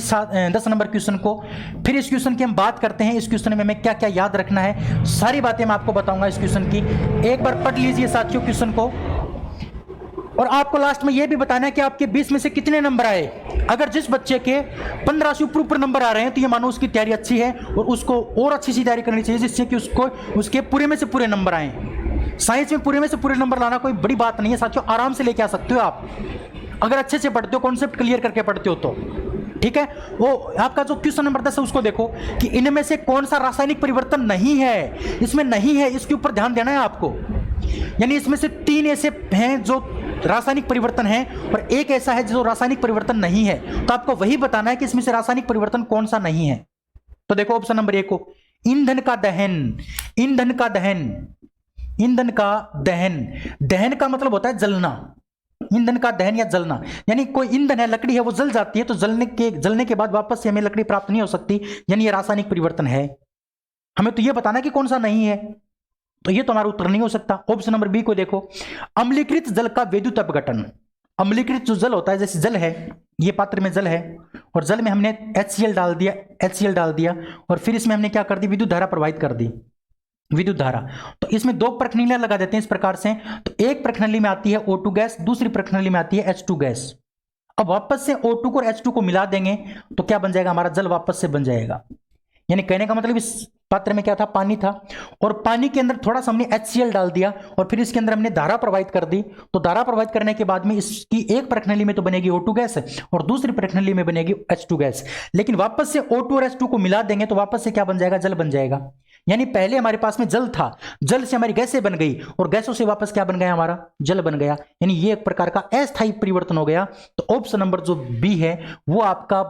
10 नंबर क्वेश्चन को। फिर इस क्वेश्चन की हम बात करते हैं। इस क्वेश्चन में हमें क्या क्या याद रखना है, सारी बातें मैं आपको बताऊंगा इस क्वेश्चन की। एक बार पढ़ लीजिए साथियों क्वेश्चन को, और आपको लास्ट में यह भी बताना है कि आपके 20 में से कितने नंबर आए। अगर जिस बच्चे के 15 से ऊपर नंबर आ रहे हैं तो ये मानो उसकी तैयारी अच्छी है, और उसको और अच्छी सी तैयारी करनी चाहिए जिससे कि उसको उसके पूरे में से पूरे नंबर आए। साइंस में पूरे में से पूरे नंबर लाना कोई बड़ी बात नहीं है साथियों, आराम से लेके आ सकते हो आप, अगर अच्छे से पढ़ते हो, कॉन्सेप्ट क्लियर करके पढ़ते हो तो। ठीक है, वो आपका जो क्वेश्चन नंबर 10 है उसको देखो कि इनमें से कौन सा रासायनिक परिवर्तन नहीं है, इसमें नहीं है, इसके ऊपर ध्यान देना है आपको। यानी इसमें से 3 ऐसे हैं जो रासायनिक परिवर्तन है और एक ऐसा है जो रासायनिक परिवर्तन नहीं है, तो आपको वही बताना है कि इसमें से रासायनिक परिवर्तन कौन सा नहीं है। तो देखो ऑप्शन नंबर 1 को, ईंधन का दहन। ईंधन का दहन, ईंधन का दहन, दहन का मतलब होता है जलना। ईंधन का दहन या जलना, यानी कोई ईंधन है, लकड़ी है, वो जल जाती है, तो जलने के बाद वापस से हमें लकड़ी प्राप्त नहीं हो सकती, यानी ये रासायनिक परिवर्तन है। हमें तो ये बताना कि कौन सा नहीं है, तो ये तो हमारा उत्तर नहीं हो सकता। ऑप्शन नंबर बी को देखो, अम्लीकृत जल का विद्युत अपघटन। अम्लीकृत जो जल होता है, जैसे जल है, ये पात्र में जल है और जल में हमने HCl डाल दिया और फिर इसमें हमने क्या कर दी, विद्युत धारा प्रवाहित कर दी, विद्युत धारा। तो इसमें 2 प्रखनलियां लगा देते हैं इस प्रकार से। तो एक प्रखनली में आती है O2 गैस, दूसरी प्रखनली में आती है H2 गैस। अब वापस से O2 को और H2 को मिला देंगे तो क्या बन जाएगा, हमारा जल वापस से बन जाएगा। यानी कहने का मतलब इस पात्र में क्या था, पानी था, और पानी के अंदर थोड़ा सा हमने HCl डाल दिया और फिर इसके अंदर हमने धारा प्रवाहित कर दी। तो धारा प्रवाहित करने के बाद में इसकी एक प्रखनली में तो बनेगी O2 गैस और दूसरी प्रखनली में बनेगी H2 गैस। लेकिन वापस से O2 और H2 को मिला देंगे तो वापस से क्या बन जाएगा, जल बन जाएगा। यानी पहले हमारे पास में जल था, जल से हमारी गैसें बन गई और गैसों से वापस क्या बन गया, हमारा जल बन गया। यानी ये एक प्रकार का अस्थायी परिवर्तन हो गया। तो ऑप्शन नंबर जो बी है वो आपका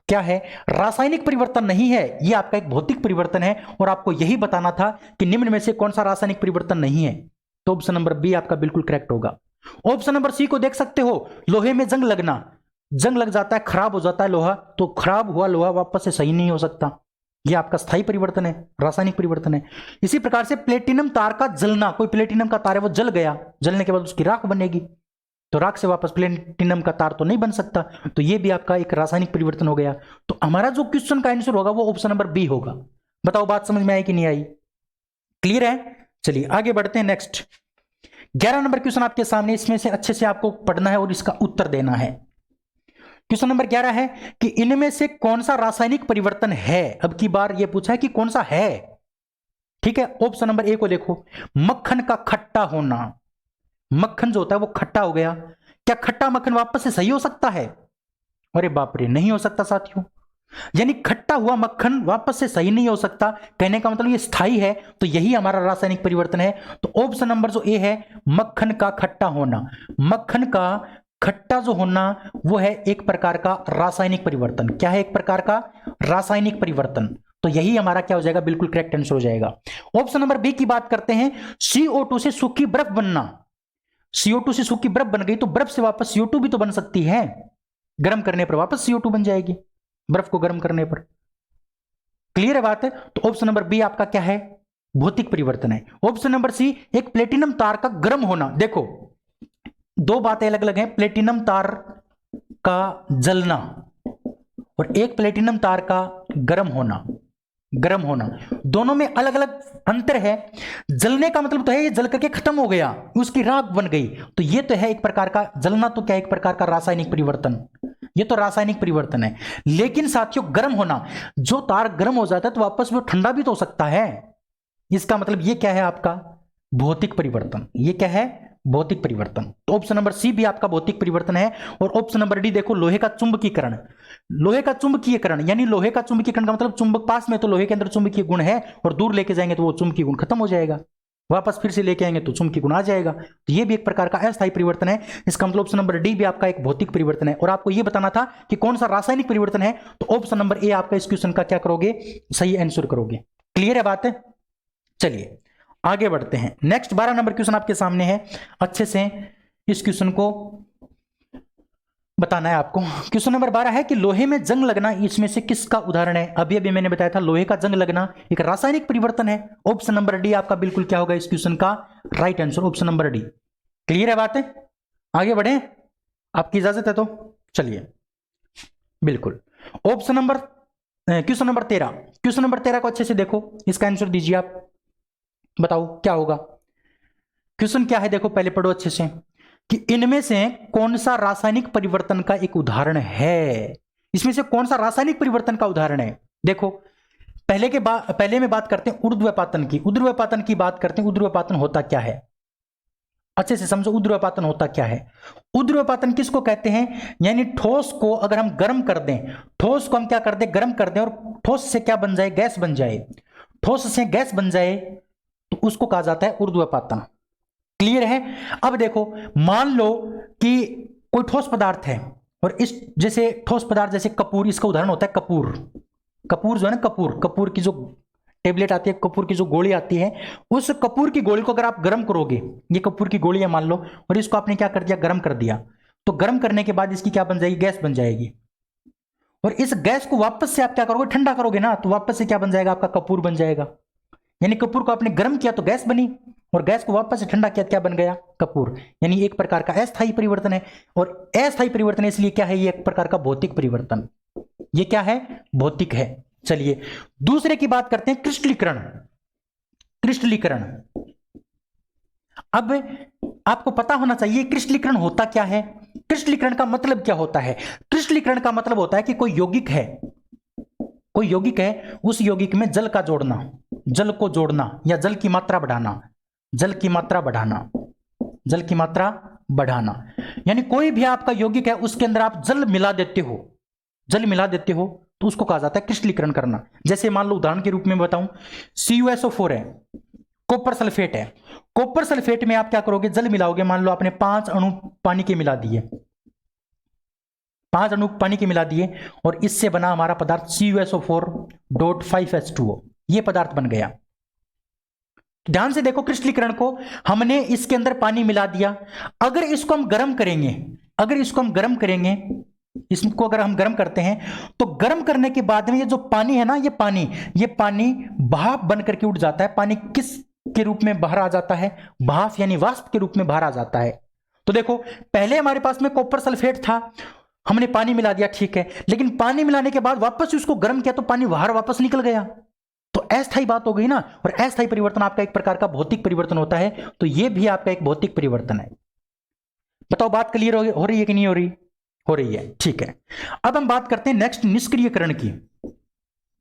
क्या है, रासायनिक परिवर्तन नहीं है, ये आपका एक भौतिक परिवर्तन है, और आपको यही बताना था कि निम्न में से कौन सा रासायनिक परिवर्तन नहीं है। तो ऑप्शन नंबर बी आपका बिल्कुल करेक्ट होगा। ऑप्शन नंबर सी को देख सकते हो, लोहे में जंग लगना। जंग लग जाता है, खराब हो जाता है लोहा, तो खराब हुआ लोहा वापस से सही नहीं हो सकता, यह आपका स्थायी परिवर्तन है, रासायनिक परिवर्तन है। इसी प्रकार से प्लेटिनम तार का जलना, कोई प्लेटिनम का तार है वो जल गया, जलने के बाद उसकी राख बनेगी, तो राख से वापस प्लेटिनम का तार तो नहीं बन सकता, तो ये भी आपका एक रासायनिक परिवर्तन हो गया। तो हमारा जो क्वेश्चन का आंसर होगा वो ऑप्शन नंबर बी होगा। बताओ बात समझ में आई कि नहीं आई, क्लियर है? चलिए आगे बढ़ते हैं। नेक्स्ट 11 नंबर क्वेश्चन आपके सामने, इसमें से अच्छे से आपको पढ़ना है और इसका उत्तर देना है। क्वेश्चन नंबर 11 है कि इनमें से कौन सा रासायनिक परिवर्तन है। अब की बार यह पूछा है कि कौन सा है, ठीक है। ऑप्शन नंबर ए को देखो, मक्खन का खट्टा होना। मक्खन जो होता है वो खट्टा हो गया, क्या खट्टा मक्खन वापस से सही हो सकता है? अरे बाप रे, नहीं हो सकता साथियों। यानी खट्टा हुआ मक्खन वापस से सही नहीं हो सकता, कहने का मतलब ये स्थायी है, तो यही हमारा रासायनिक परिवर्तन है। तो ऑप्शन नंबर जो ए है, मक्खन का खट्टा होना, मक्खन का खट्टा जो होना वो है एक प्रकार का रासायनिक परिवर्तन। क्या है? एक प्रकार का रासायनिक परिवर्तन। तो यही हमारा क्या हो जाएगा, बिल्कुल करेक्ट आंसर हो जाएगा। ऑप्शन नंबर बी की बात करते हैं, CO2 से सूखी बर्फ बनना। CO2 से सूखी बर्फ बन गई तो बर्फ से वापस CO2 भी तो बन सकती है, गर्म करने पर वापस CO2 बन जाएगी, बर्फ को गर्म करने पर। क्लियर है बात है? तो ऑप्शन नंबर बी आपका क्या है, भौतिक परिवर्तन है। ऑप्शन नंबर सी, एक प्लेटिनम तार का गर्म होना। देखो दो बातें अलग अलग हैं, प्लेटिनम तार का जलना और एक प्लेटिनम तार का गर्म होना। गर्म होना, दोनों में अलग अलग अंतर है। जलने का मतलब तो है ये जल करके खत्म हो गया, उसकी राख बन गई, तो ये तो है एक प्रकार का जलना, तो क्या एक प्रकार का रासायनिक परिवर्तन, ये तो रासायनिक परिवर्तन है। लेकिन साथियों गर्म होना, जो तार गर्म हो जाता है तो वापस वो ठंडा भी तो हो सकता है, इसका मतलब ये क्या है आपका भौतिक परिवर्तन। ये क्या है, भौतिक परिवर्तन। तो ऑप्शन नंबर सी भी आपका भौतिक परिवर्तन है। और ऑप्शन नंबर डी देखो, लोहे का चुंबकीकरण। लोहे का चुंबकीयकरण, यानी लोहे का चुंबकीकरण का मतलब चुंबक पास में तो लोहे के अंदर चुंबकीय गुण है, और दूर लेके जाएंगे तो वो चुंबकीय गुण खत्म हो जाएगा, वापस फिर से लेके आएंगे तो चुंबकीय गुण आ जाएगा। तो ये भी एक प्रकार का अस्थायी परिवर्तन है। इसका मतलब ऑप्शन नंबर डी भी आपका एक भौतिक परिवर्तन है। और आपको ये बताना था कि कौन सा रासायनिक परिवर्तन है, तो ऑप्शन नंबर ए आपका इस क्वेश्चन का क्या करोगे, सही आंसर करोगे। क्लियर है बात है? चलिए आगे बढ़ते हैं। नेक्स्ट 12 नंबर क्वेश्चन आपके सामने है, अच्छे से इस क्वेश्चन को बताना है आपको। क्वेश्चन नंबर 12 है कि लोहे में जंग लगना इसमें से किसका उदाहरण है। अभी अभी मैंने बताया था लोहे का जंग लगना एक रासायनिक परिवर्तन है। ऑप्शन नंबर डी आपका बिल्कुल क्या होगा इस क्वेश्चन का right answer, option number D. Clear है बात है? आगे बढ़े। आपकी इजाजत है तो चलिए, बिल्कुल। Option number question number 13, question number 13 को अच्छे से देखो, इसका आंसर दीजिए आप, बताओ क्या होगा। क्वेश्चन क्या है देखो, पहले पढ़ो अच्छे से, कि इनमें से कौन सा रासायनिक परिवर्तन का एक उदाहरण है। इसमें से कौन सा रासायनिक परिवर्तन का उदाहरण है। देखो पहले में बात करते हैं ऊर्ध्वपातन की। ऊर्ध्वपातन की बात करते हैं, ऊर्ध्वपातन होता क्या है, अच्छे से समझो ऊर्ध्वपातन होता क्या है। ऊर्ध्वपातन किसको कहते हैं, यानी ठोस को अगर हम गर्म कर दें, ठोस को हम क्या कर दें, गर्म कर दें, और ठोस से क्या बन जाए, गैस बन जाए, ठोस से गैस बन जाए, तो उसको कहा जाता है ऊर्ध्वपातन। क्लियर है। अब देखो मान लो कि कोई ठोस पदार्थ है, और इस जैसे ठोस पदार्थ जैसे कपूर, इसका उदाहरण होता है कपूर। कपूर जो है ना, कपूर की जो टेबलेट आती है, कपूर की जो गोली आती है, उस कपूर की गोली को अगर आप गर्म करोगे, ये कपूर की गोली है मान लो, और इसको आपने क्या कर दिया, गर्म कर दिया, तो गर्म करने के बाद इसकी क्या बन जाएगी, गैस बन जाएगी। और इस गैस को वापस से आप क्या करोगे, ठंडा करोगे ना, तो वापस से क्या बन जाएगा, आपका कपूर बन जाएगा। यानी कपूर को आपने गर्म किया तो गैस बनी, और गैस को वापस से ठंडा किया तो क्या बन गया, कपूर। यानी एक प्रकार का अस्थायी परिवर्तन है। और अस्थायी परिवर्तन इसलिए क्या है, ये एक प्रकार का भौतिक परिवर्तन, ये क्या है, भौतिक है। चलिए दूसरे की बात करते हैं, क्रिस्टलीकरण। क्रिस्टलीकरण, अब आपको पता होना चाहिए क्रिस्टलीकरण होता क्या है, क्रिस्टलीकरण का मतलब क्या होता है। क्रिस्टलीकरण का मतलब होता है कि कोई यौगिक है, कोई यौगिक है, उस यौगिक में जल का जोड़ना, जल को जोड़ना, या जल की मात्रा बढ़ाना, जल की मात्रा बढ़ाना, जल की मात्रा बढ़ाना। यानी कोई भी आपका यौगिक है, उसके अंदर आप जल मिला देते हो, जल मिला देते हो, तो उसको कहा जाता है क्रिस्टलीकरण करना। जैसे मान लो उदाहरण के रूप में बताऊं, CuSO4 है, कॉपर सल्फेट है, कॉपर सल्फेट में आप क्या करोगे, जल मिलाओगे, मान लो आपने 5 अणु पानी के मिला दिए, 5 अणु पानी के मिला दिए, और इससे बना हमारा पदार्थ CuSO4.5H2O, ये पदार्थ बन गया। ध्यान से देखो, क्रिस्टलीकरण को हमने इसके अंदर पानी मिला दिया, अगर इसको हम गर्म करेंगे, अगर इसको हम गर्म करेंगे, इसको अगर हम गर्म करते हैं, तो गर्म करने के बाद में ये जो पानी है ना, ये पानी भाप बन करके उठ जाता है। पानी किस के रूप में बाहर आ जाता है, भाप यानी वाष्प के रूप में बाहर आ जाता है। तो देखो पहले हमारे पास में कॉपर सल्फेट था, हमने पानी मिला दिया, ठीक है, लेकिन पानी मिलाने के बाद वापस उसको गर्म किया तो पानी बाहर वापस निकल गया, तो अस्थायी बात हो गई ना। और अस्थायी परिवर्तन आपका एक प्रकार का भौतिक परिवर्तन होता है, तो यह भी आपका एक भौतिक परिवर्तन है। बताओ बात क्लियर हो रही है कि नहीं हो रही, हो रही है, ठीक है। अब हम बात करते हैं नेक्स्ट निष्क्रियकरण की।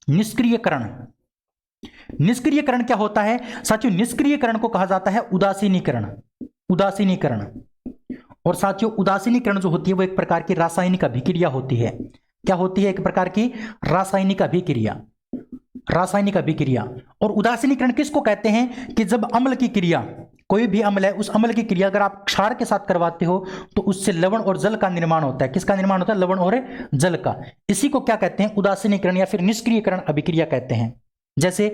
निष्क्रियकरण, निष्क्रियकरण क्या होता है साथियों, निष्क्रियकरण को कहा जाता है उदासीनीकरण, उदासीनीकरण। और साथियों उदासीनीकरण जो होती है वो एक प्रकार की रासायनिक अभिक्रिया होती है। क्या होती है, एक प्रकार की रासायनिक अभिक्रिया, रासायनिक अभिक्रिया। और उदासीनीकरण किसको कहते हैं, कि जब अम्ल की क्रिया, कोई भी अम्ल है, उस अम्ल की क्रिया अगर आप क्षार के साथ करवाते हो, तो उससे लवण और जल का निर्माण होता है। किसका निर्माण होता है, लवण और जल का। इसी को क्या कहते हैं, उदासीनीकरण या फिर निष्क्रियकरण अभिक्रिया कहते हैं। जैसे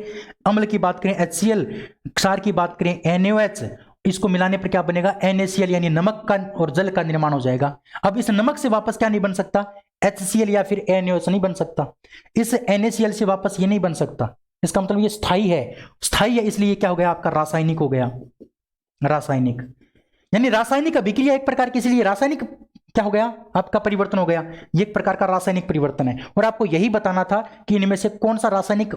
अम्ल की बात करें HCl, क्षार की बात करें NaOH, इसको मिलाने पर क्या बनेगा, NaCl, यानी नमक का और जल का निर्माण हो जाएगा। अब इस नमक से वापस क्या नहीं बन सकता, HCl या फिर NaOH नहीं बन सकता। इस NaCl से वापस ये नहीं बन सकता। इसका मतलब ये स्थायी है, स्थायी है, इसलिए क्या हो गया, आपका रासायनिक हो गया, रासायनिक। यानी रासायनिक अभिक्रिया एक प्रकार की, इसलिए रासायनिक क्या हो गया, आपका परिवर्तन हो गया, ये एक प्रकार का रासायनिक परिवर्तन है। और आपको यही बताना था कि इनमें से कौन सा रासायनिक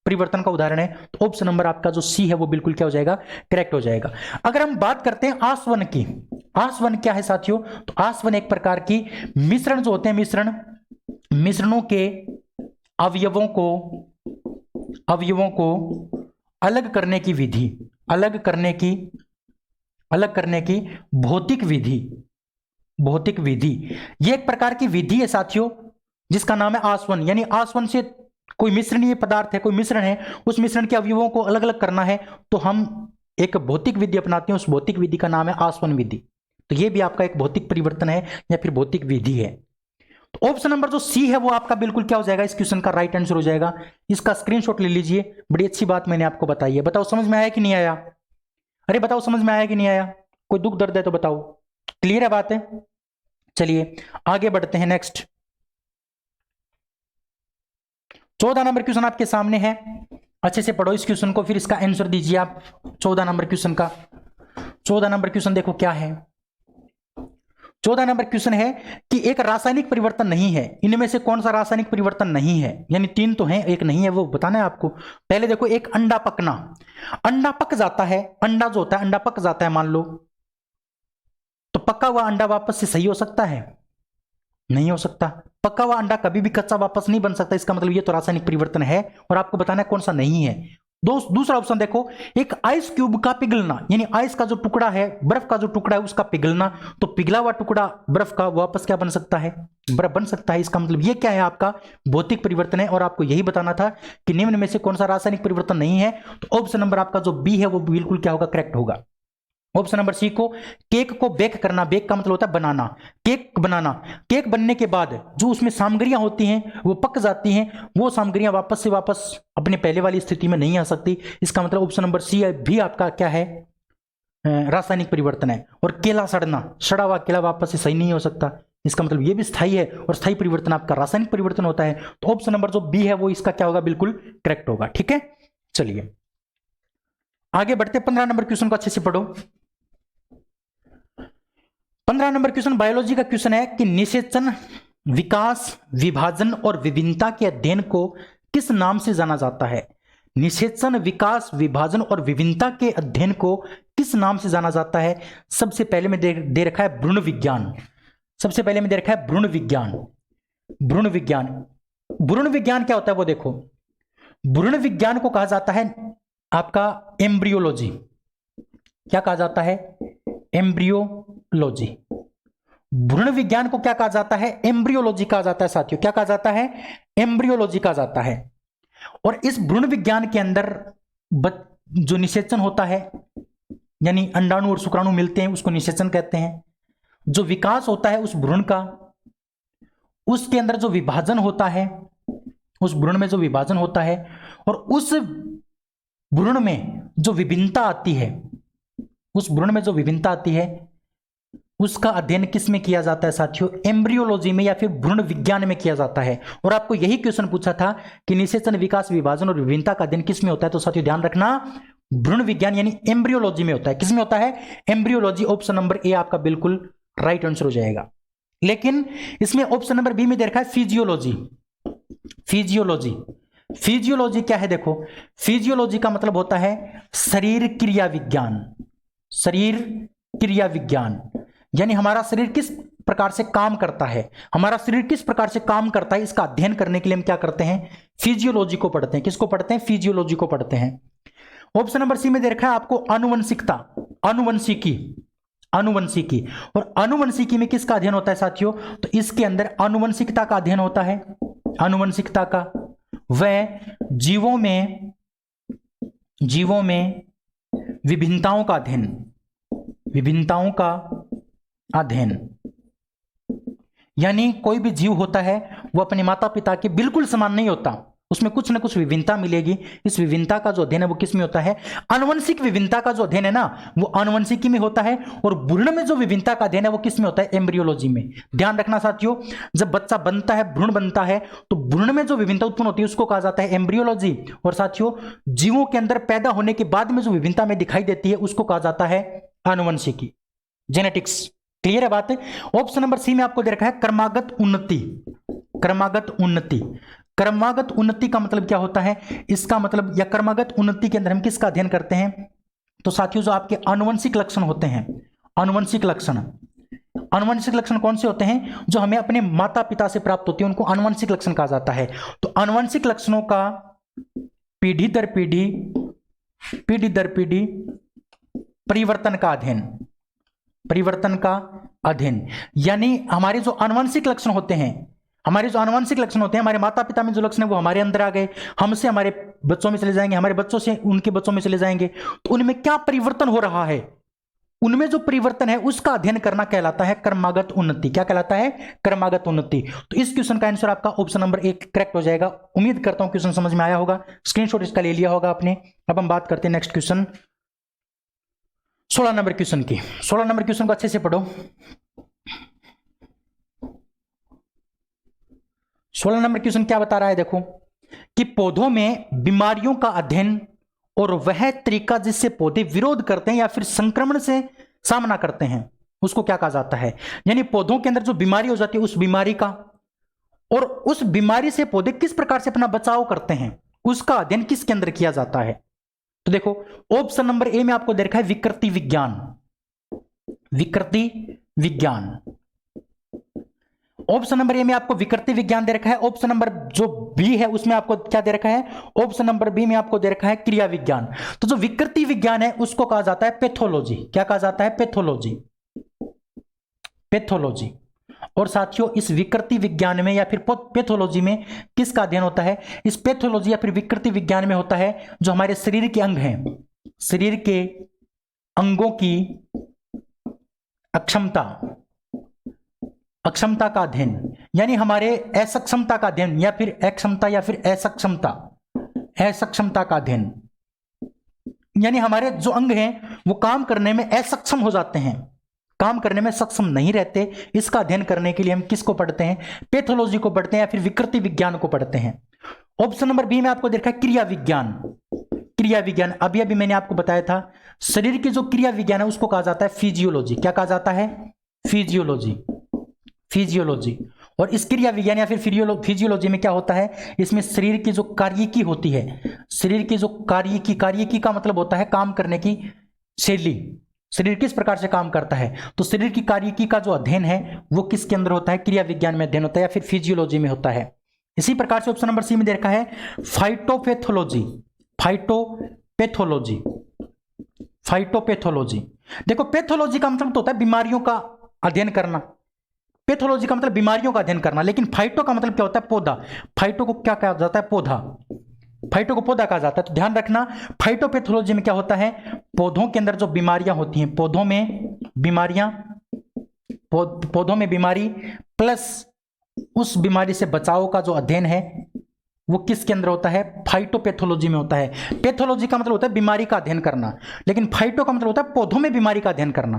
परिवर्तन का उदाहरण है, तो ऑप्शन नंबर आपका जो C है वो बिल्कुल क्या हो जाएगा, करेक्ट हो जाएगा। अगर हम बात करते हैं आसवन की, आसवन क्या है साथियों, तो आसवन एक प्रकार की मिश्रण जो होते हैं, मिश्रणों के अवयवों को अलग करने की विधि, अलग करने की भौतिक विधि, ये एक प्रकार की विधि है साथियों, जिसका नाम है आसवन। यानी आसवन से कोई मिश्रणीय पदार्थ है, कोई मिश्रण है, उस मिश्रण के अवयवों को अलग अलग करना है, तो हम एक भौतिक विधि अपनाते हैं, उस भौतिक विधि का नाम है आसवन विधि। तो यह भी आपका एक भौतिक परिवर्तन है या फिर भौतिक विधि है। तो ऑप्शन नंबर जो C है वो आपका बिल्कुल क्या हो जाएगा, इस क्वेश्चन का राइट आंसर हो जाएगा। इसका स्क्रीनशॉट ले लीजिए, बड़ी अच्छी बात मैंने आपको बताई है। बताओ समझ में आया कि नहीं आया, अरे बताओ समझ में आया कि नहीं आया, कोई दुख दर्द है तो बताओ, क्लियर है बात है। चलिए आगे बढ़ते हैं, नेक्स्ट 14 नंबर क्वेश्चन आपके सामने है, अच्छे से पढ़ो इस क्वेश्चन को, फिर इसका आंसर दीजिए आप 14 नंबर क्वेश्चन का। 14 नंबर क्वेश्चन देखो क्या है, 14 नंबर क्वेश्चन है कि एक रासायनिक परिवर्तन नहीं है, इनमें से कौन सा रासायनिक परिवर्तन नहीं है, यानी 3 तो हैं, एक नहीं है, वो बताना है आपको। पहले देखो, एक अंडा पकना, अंडा पक जाता है, अंडा जो होता है अंडा पक जाता है मान लो, तो पका हुआ अंडा वापस से सही हो सकता है? नहीं हो सकता। पका हुआ अंडा कभी भी कच्चा वापस नहीं बन सकता, इसका मतलब ये तो रासायनिक परिवर्तन है, और आपको बताना है कौन सा नहीं है। दूसरा ऑप्शन देखो, एक आइस क्यूब का पिघलना, यानी आइस का जो टुकड़ा है, बर्फ का जो टुकड़ा है उसका पिघलना, तो पिघला हुआ टुकड़ा बर्फ का वापस क्या बन सकता है? बर्फ बन सकता है। इसका मतलब ये क्या है? आपका भौतिक परिवर्तन है, और आपको यही बताना था कि निम्न में से कौन सा रासायनिक परिवर्तन नहीं है। तो ऑप्शन नंबर आपका जो बी है वो बिल्कुल क्या होगा? करेक्ट होगा। ऑप्शन नंबर सी को, केक को बेक करना, बेक का मतलब होता है बनाना, केक बनाना, केक बनने के बाद जो उसमें सामग्रियां होती हैं वो पक जाती हैं, वो सामग्रियां वापस से वापस अपने पहले वाली स्थिति में नहीं आ सकती। इसका मतलब ऑप्शन नंबर सी भी आपका क्या है? रासायनिक परिवर्तन है। और केला सड़ना, सड़ा हुआ केला वापस से सही नहीं हो सकता, इसका मतलब ये भी स्थायी है, और स्थायी परिवर्तन आपका रासायनिक परिवर्तन होता है। तो ऑप्शन नंबर जो बी है वो इसका क्या होगा? बिल्कुल करेक्ट होगा। ठीक है, चलिए आगे बढ़ते। 15 नंबर क्वेश्चन को अच्छे से पढ़ो। 15 नंबर क्वेश्चन बायोलॉजी का क्वेश्चन है कि निषेचन, विकास, विभाजन और विभिन्नता के अध्ययन को किस नाम से जाना जाता है? निषेचन, विकास, विभाजन और विभिन्नता के अध्ययन को किस नाम से जाना जाता है? सबसे पहले में दे रखा है भ्रूण विज्ञान। सबसे पहले में दे रखा है भ्रूण विज्ञान। भ्रूण विज्ञान, भ्रूण विज्ञान क्या होता है वो देखो। भ्रूण विज्ञान को कहा जाता है आपका एम्ब्रियोलॉजी। क्या कहा जाता है? एम्ब्रियोलॉजी। भ्रूण विज्ञान को क्या कहा जाता है? एम्ब्रियोलॉजी कहा जाता है साथियों। क्या कहा जाता है? एम्ब्रियोलॉजी कहा जाता है। और इस भ्रूण विज्ञान के अंदर जो निषेचन होता है, यानी अंडाणु और शुक्राणु मिलते हैं, उसको निषेचन कहते हैं। जो विकास होता है उस भ्रूण का, उसके अंदर जो विभाजन होता है, उस भ्रूण में जो विभाजन होता है, और उस भ्रूण में जो विभिन्नता आती है, उस भ्रूण में जो विभिन्नता आती है उसका अध्ययन किस में किया जाता है साथियों? एम्ब्रियोलॉजी में, या फिर भ्रूण विज्ञान में किया जाता है। और आपको यही क्वेश्चन पूछा था कि निषेचन, विकास, विभाजन और विभिन्नता का अध्ययन किस में होता है? तो साथियों ध्यान रखना, भ्रूण विज्ञान यानी एम्ब्रियोलॉजी में होता है। किस में होता है? एम्ब्रियोलॉजी। ऑप्शन नंबर ए आपका बिल्कुल राइट आंसर हो जाएगा। लेकिन इसमें ऑप्शन नंबर बी में दे रखा है फिजियोलॉजी। फिजियोलॉजी, फिजियोलॉजी क्या है देखो, फिजियोलॉजी का मतलब होता है शरीर क्रिया विज्ञान। शरीर क्रिया विज्ञान यानी हमारा शरीर किस प्रकार से काम करता है, हमारा शरीर किस प्रकार से काम करता है, इसका अध्ययन करने के लिए हम क्या करते हैं? फिजियोलॉजी को पढ़ते हैं। किसको पढ़ते हैं? फिजियोलॉजी को पढ़ते हैं। ऑप्शन नंबर सी में दे रखा है आपको आनुवंशिकता, अनुवंशिकी। अनुवंशिकी, और अनुवंशिकी में किसका अध्ययन होता है साथियों? तो इसके अंदर आनुवंशिकता का अध्ययन होता है। आनुवंशिकता का, वह जीवों में विभिन्नताओं का अध्ययन, विभिन्नताओं का अध्ययन, यानी कोई भी जीव होता है वो अपने माता पिता के बिल्कुल समान नहीं होता, उसमें कुछ ना कुछ विभिन्नता मिलेगी। इस विभिन्नता का जो अध्ययन है वो किस में होता है? आनुवंशिक विभिन्नता का जो अध्ययन है ना वो आनुवंशिकी में होता है। और भ्रूण में जो विभिन्नता का अध्ययन है वो किस में होता है? एम्ब्रियोलॉजी में। ध्यान रखना साथियों, जब बच्चा बनता है, भ्रूण बनता है, तो भ्रूण में जो विभिन्नता उत्पन्न होती है उसको कहा जाता है एम्ब्रियोलॉजी। और साथियों जीवों के अंदर पैदा होने के बाद में जो विभिन्नता में दिखाई देती है उसको कहा जाता है आनुवंशिकी, जेनेटिक्स। क्लियर है बात? ऑप्शन नंबर सी में आपको दे रखा है क्रमागत उन्नति। क्रमागत उन्नति, क्रमागत उन्नति का मतलब क्या होता है? इसका मतलब, या क्रमागत उन्नति के अंदर हम किसका अध्ययन करते हैं? तो साथियों जो आपके आनुवंशिक लक्षण होते हैं, आनुवंशिक लक्षण, आनुवंशिक लक्षण कौन से होते हैं? जो हमें अपने माता पिता से प्राप्त होते हैं उनको आनुवंशिक लक्षण कहा जाता है। तो आनुवंशिक लक्षणों का पीढ़ी दर पीढ़ी, पीढ़ी दर पीढ़ी परिवर्तन का अध्ययन, परिवर्तन का अध्ययन, यानी हमारे जो आनुवंशिक लक्षण होते हैं, हमारे जो आनुवंशिक लक्षण होते हैं, हमारे माता पिता में जो लक्षण है वो हमारे अंदर आ गए, हमसे हमारे बच्चों में चले जाएंगे, हमारे बच्चों से उनके बच्चों में चले जाएंगे, तो उनमें क्या परिवर्तन हो रहा है, उनमें जो परिवर्तन है उसका अध्ययन करना कहलाता है क्रमागत उन्नति। क्या कहलाता है? क्रमागत उन्नति। तो इस क्वेश्चन का आंसर आपका ऑप्शन नंबर 1 करेक्ट हो जाएगा। उम्मीद करता हूं क्वेश्चन समझ में आया होगा, स्क्रीनशॉट इसका ले लिया होगा आपने। अब हम बात करते हैं नेक्स्ट क्वेश्चन, 16 नंबर क्वेश्चन की। 16 नंबर क्वेश्चन को अच्छे से पढ़ो। 16 नंबर क्वेश्चन क्या बता रहा है देखो, कि पौधों में बीमारियों का अध्ययन और वह तरीका जिससे पौधे विरोध करते हैं या फिर संक्रमण से सामना करते हैं, उसको क्या कहा जाता है। यानी पौधों के अंदर जो बीमारी हो जाती है उस बीमारी का, और उस बीमारी से पौधे किस प्रकार से अपना बचाव करते हैं उसका अध्ययन किसके अंदर किया जाता है। तो देखो ऑप्शन नंबर ए में आपको दे रखा है विकृति विज्ञान, विकृति विज्ञान। ऑप्शन नंबर ए में आपको विकृति विज्ञान दे रखा है। ऑप्शन नंबर जो बी है उसमें आपको क्या दे रखा है, ऑप्शन नंबर बी में आपको दे रखा है क्रिया विज्ञान। तो जो विकृति विज्ञान है उसको कहा जाता है पैथोलॉजी। क्या कहा जाता है, पैथोलॉजी, पैथोलॉजी। और साथियों इस विकृति विज्ञान में या फिर पैथोलॉजी में किसका अध्ययन होता है, इस पैथोलॉजी या फिर विकृति विज्ञान में होता है जो हमारे शरीर के अंग हैं, शरीर के अंगों की अक्षमता, अक्षमता का अध्ययन, यानी हमारे असक्षमता का अध्ययन या फिर अक्षमता या फिर असक्षमता, असक्षमता का अध्ययन। यानी हमारे जो अंग हैं वो काम करने में असक्षम हो जाते हैं, काम करने में सक्षम नहीं रहते। इसका अध्ययन करने के लिए हम किसको पढ़ते हैं, पैथोलॉजी को पढ़ते हैं या फिर विकृति विज्ञान को पढ़ते हैं। ऑप्शन नंबर बी में आपको देखा है क्रिया विज्ञान, क्रिया विज्ञान। अभी अभी मैंने आपको बताया था शरीर की जो क्रिया विज्ञान है उसको कहा जाता है फिजियोलॉजी। क्या कहा जाता है, फिजियोलॉजी, फिजियोलॉजी। और इस क्रिया विज्ञान या फिर फिजियोलॉजी में क्या होता है, इसमें शरीर की जो कार्यकी होती है, शरीर की जो कार्यकी, कार्यकी का मतलब होता है काम करने की शैली, शरीर किस प्रकार से काम करता है। तो शरीर की कार्यकी का जो अध्ययन है वो किसके अंदर होता है, क्रिया विज्ञान में अध्ययन होता है या फिर फिजियोलॉजी में होता है। इसी प्रकार से ऑप्शन नंबर सी में दे रखा है फाइटोपैथोलॉजी, फाइटोपैथोलॉजी, फाइटोपैथोलॉजी। देखो पैथोलॉजी का मतलब तो होता है बीमारियों का अध्ययन करना, पैथोलॉजी का मतलब बीमारियों का अध्ययन करना, लेकिन फाइटो का मतलब क्या होता है, पौधा। फाइटो को क्या कहा जाता है, पौधा, फाइटो को पौधा कहा जाता है। तो ध्यान रखना फाइटोपैथोलॉजी में क्या होता है, पौधों के अंदर जो बीमारियां होती हैं, पौधों में बीमारियां, पौधों में बीमारी प्लस उस बीमारी से बचाव का जो अध्ययन है वो किसके अंदर होता है, फाइटोपैथोलॉजी में होता है। पैथोलॉजी का मतलब होता है बीमारी का अध्ययन करना, लेकिन फाइटो का मतलब होता है पौधों में बीमारी का अध्ययन करना।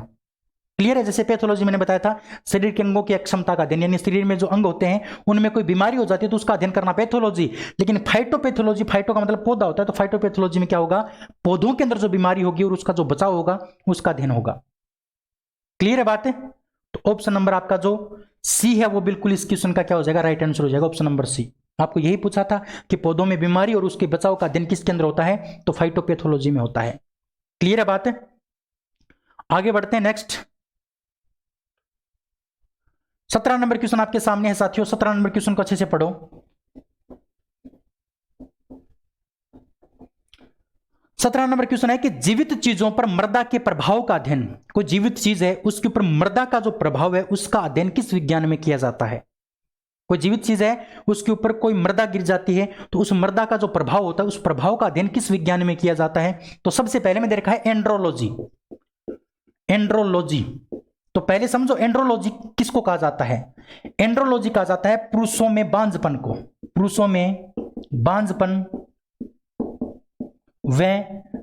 क्लियर है। जैसे पैथोलॉजी मैंने बताया था शरीर के अंगों की अक्षमता का अध्ययन, यानी शरीर में जो अंग होते हैं उनमें कोई बीमारी हो जाती है तो उसका अध्ययन करना पैथोलॉजी। लेकिन फाइटोपैथोलॉजी, फाइटो का मतलब पौधा होता है, तो फाइटोपैथोलॉजी में क्या होगा, पौधों के अंदर जो बीमारी होगी और उसका जो बचाव होगा उसका अध्ययन होगा। क्लियर है बात है। तो ऑप्शन नंबर आपका जो सी है वो बिल्कुल इस क्वेश्चन का क्या हो जाएगा, राइट आंसर हो जाएगा ऑप्शन नंबर सी। आपको यही पूछा था कि पौधों में बीमारी और उसके बचाव का अध्ययन किसके अंदर होता है, तो फाइटोपैथोलॉजी में होता है। क्लियर है बात है। आगे बढ़ते हैं नेक्स्ट। 17 नंबर क्वेश्चन आपके सामने है साथियों। 17 नंबर क्वेश्चन को अच्छे से पढ़ो। 17 नंबर क्वेश्चन है कि जीवित चीजों पर मृदा के प्रभाव का अध्ययन, कोई जीवित चीज है उसके ऊपर मृदा का जो प्रभाव है उसका अध्ययन किस विज्ञान में किया जाता है। कोई जीवित चीज है उसके ऊपर कोई मृदा गिर जाती है तो उस मृदा का जो प्रभाव होता है उस प्रभाव का अध्ययन किस विज्ञान में किया जाता है। तो सबसे पहले में दे रखा है एंड्रोलॉजी, एंड्रोलॉजी। तो पहले समझो एंड्रोलॉजी किसको कहा जाता है। एंड्रोलॉजी कहा जाता है पुरुषों में बांझपन को, पुरुषों में बांझपन व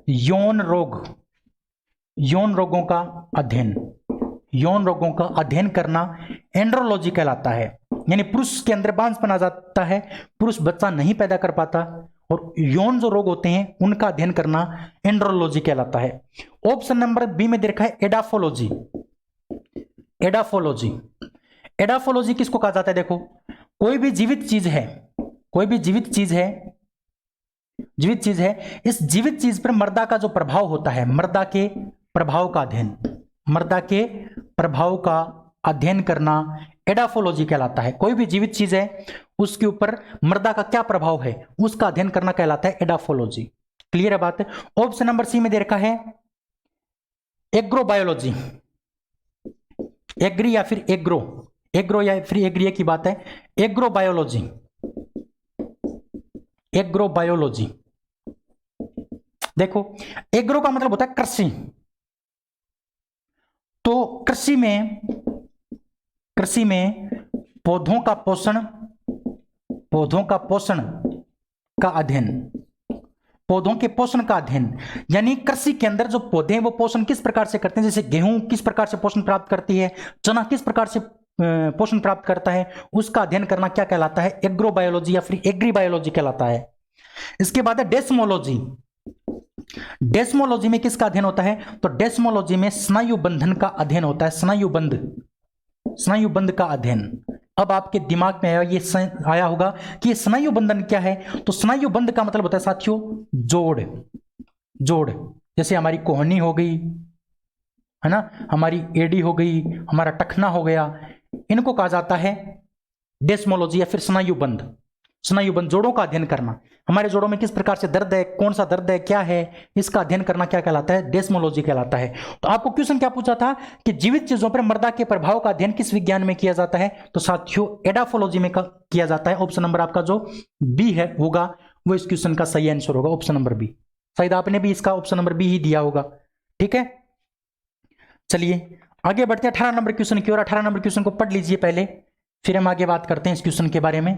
यौन रोग, यौन रोगों का अध्ययन, यौन रोगों का अध्ययन करना एंड्रोलॉजी कहलाता है। यानी पुरुष के अंदर बांझपन आ जाता है, पुरुष बच्चा नहीं पैदा कर पाता और यौन जो रोग होते हैं उनका अध्ययन करना एंड्रोलॉजी कहलाता है। ऑप्शन नंबर बी में दे रखा है एडाफोलॉजी, एडाफोलॉजी। एडाफोलॉजी किसको कहा जाता है, देखो कोई भी जीवित चीज है, कोई भी जीवित चीज है, जीवित चीज है, इस जीवित चीज पर मृदा का जो प्रभाव होता है, मृदा के प्रभाव का अध्ययन, मृदा के प्रभाव का अध्ययन करना एडाफोलॉजी कहलाता है। कोई भी जीवित चीज है उसके ऊपर मृदा का क्या प्रभाव है उसका अध्ययन करना कहलाता है एडाफोलॉजी। क्लियर है बात है। ऑप्शन नंबर सी में दे रखा है एग्रोबायोलॉजी, एग्री या फिर एग्रो, एग्रो या फिर एग्री की बात है, एग्रोबायोलॉजी, एग्रोबायोलॉजी। देखो एग्रो का मतलब होता है कृषि, तो कृषि में, कृषि में पौधों का पोषण, पौधों का पोषण का अध्ययन, पौधों के पोषण का अध्ययन। यानी कृषि के अंदर जो पौधे हैं वो पोषण किस प्रकार से करते हैं, जैसे गेहूं किस प्रकार से पोषण प्राप्त करती है, चना किस प्रकार से पोषण प्राप्त करता है, उसका अध्ययन करना क्या कहलाता है, एग्रोबायोलॉजी या फिर एग्रीबायोलॉजी कहलाता है। इसके बाद है डेस्मोलॉजी, डेस्मोलॉजी में किसका अध्ययन होता है? तो डेस्मोलॉजी में स्नायु बंधन का अध्ययन होता है, स्नायु बंध का अध्ययन। अब आपके दिमाग में आया होगा कि ये स्नायु बंधन क्या है? तो स्नायु बंध का मतलब होता है साथियों जोड़। जैसे हमारी कोहनी हो गई है ना, हमारी एडी हो गई, हमारा टखना हो गया, इनको कहा जाता है डेस्मोलॉजी या फिर स्नायु बंध जोड़ों का अध्ययन करना। हमारे जोड़ों में किस प्रकार से दर्द है, कौन सा दर्द है, क्या है, इसका अध्ययन करना क्या कहलाता है? डेस्मोलॉजी कहलाता है। तो आपको क्वेश्चन क्या पूछा था कि जीवित चीजों पर मृदा के प्रभाव का अध्ययन किस विज्ञान में किया जाता है? तो साथियों एडाफोलॉजी में किया जाता है। ऑप्शन नंबर आपका जो बी है होगा वो इस क्वेश्चन का सही आंसर होगा, ऑप्शन नंबर बी। शायद आपने भी इसका ऑप्शन नंबर बी ही दिया होगा। ठीक है, चलिए आगे बढ़ते हैं 18 नंबर क्वेश्चन की ओर। 18 नंबर क्वेश्चन को पढ़ लीजिए पहले, फिर हम आगे बात करते हैं इस क्वेश्चन के बारे में।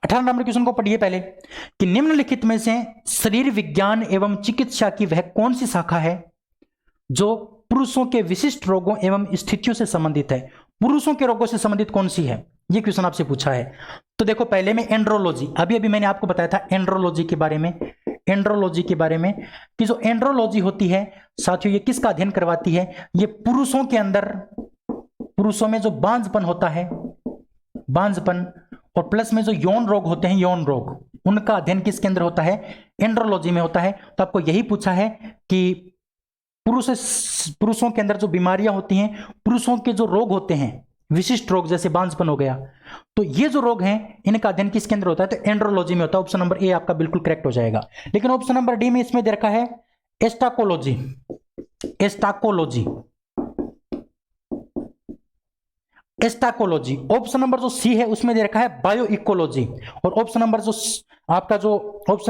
18 नंबर क्वेश्चन को पढ़िए पहले कि निम्नलिखित में से शरीर विज्ञान एवं चिकित्सा की वह कौन सी शाखा है जो पुरुषों के विशिष्ट रोगों एवं स्थितियों से संबंधित है? पुरुषों के रोगों से संबंधित कौन सी है, यह क्वेश्चन आपसे पूछा है। तो देखो पहले में एंड्रोलॉजी, अभी मैंने आपको बताया था एंड्रोलॉजी के बारे में कि जो एंड्रोलॉजी होती है साथियों, ये किसका अध्ययन करवाती है? ये पुरुषों के अंदर, पुरुषों में जो बांझपन होता है, बांझपन, और प्लस में जो यौन रोग होते हैं, यौन रोग, उनका अध्ययन किसके अंदर होता है? एंड्रोलॉजी में होता है। तो आपको यही पूछा है कि पुरुषों के अंदर जो बीमारियां होती हैं, पुरुषों के जो रोग होते हैं, विशिष्ट रोग जैसे बांझपन हो गया, तो ये जो रोग हैं इनका अध्ययन किसके अंदर होता है? तो एंड्रोलॉजी में होता है। ऑप्शन नंबर ए आपका बिल्कुल करेक्ट हो जाएगा। लेकिन ऑप्शन नंबर डी में इसमें दे रखा है एस्टाकोलॉजी। ऑप्शन नंबर जो सी है उसमें दे रखा है बायो इकोलॉजी, और ऑप्शन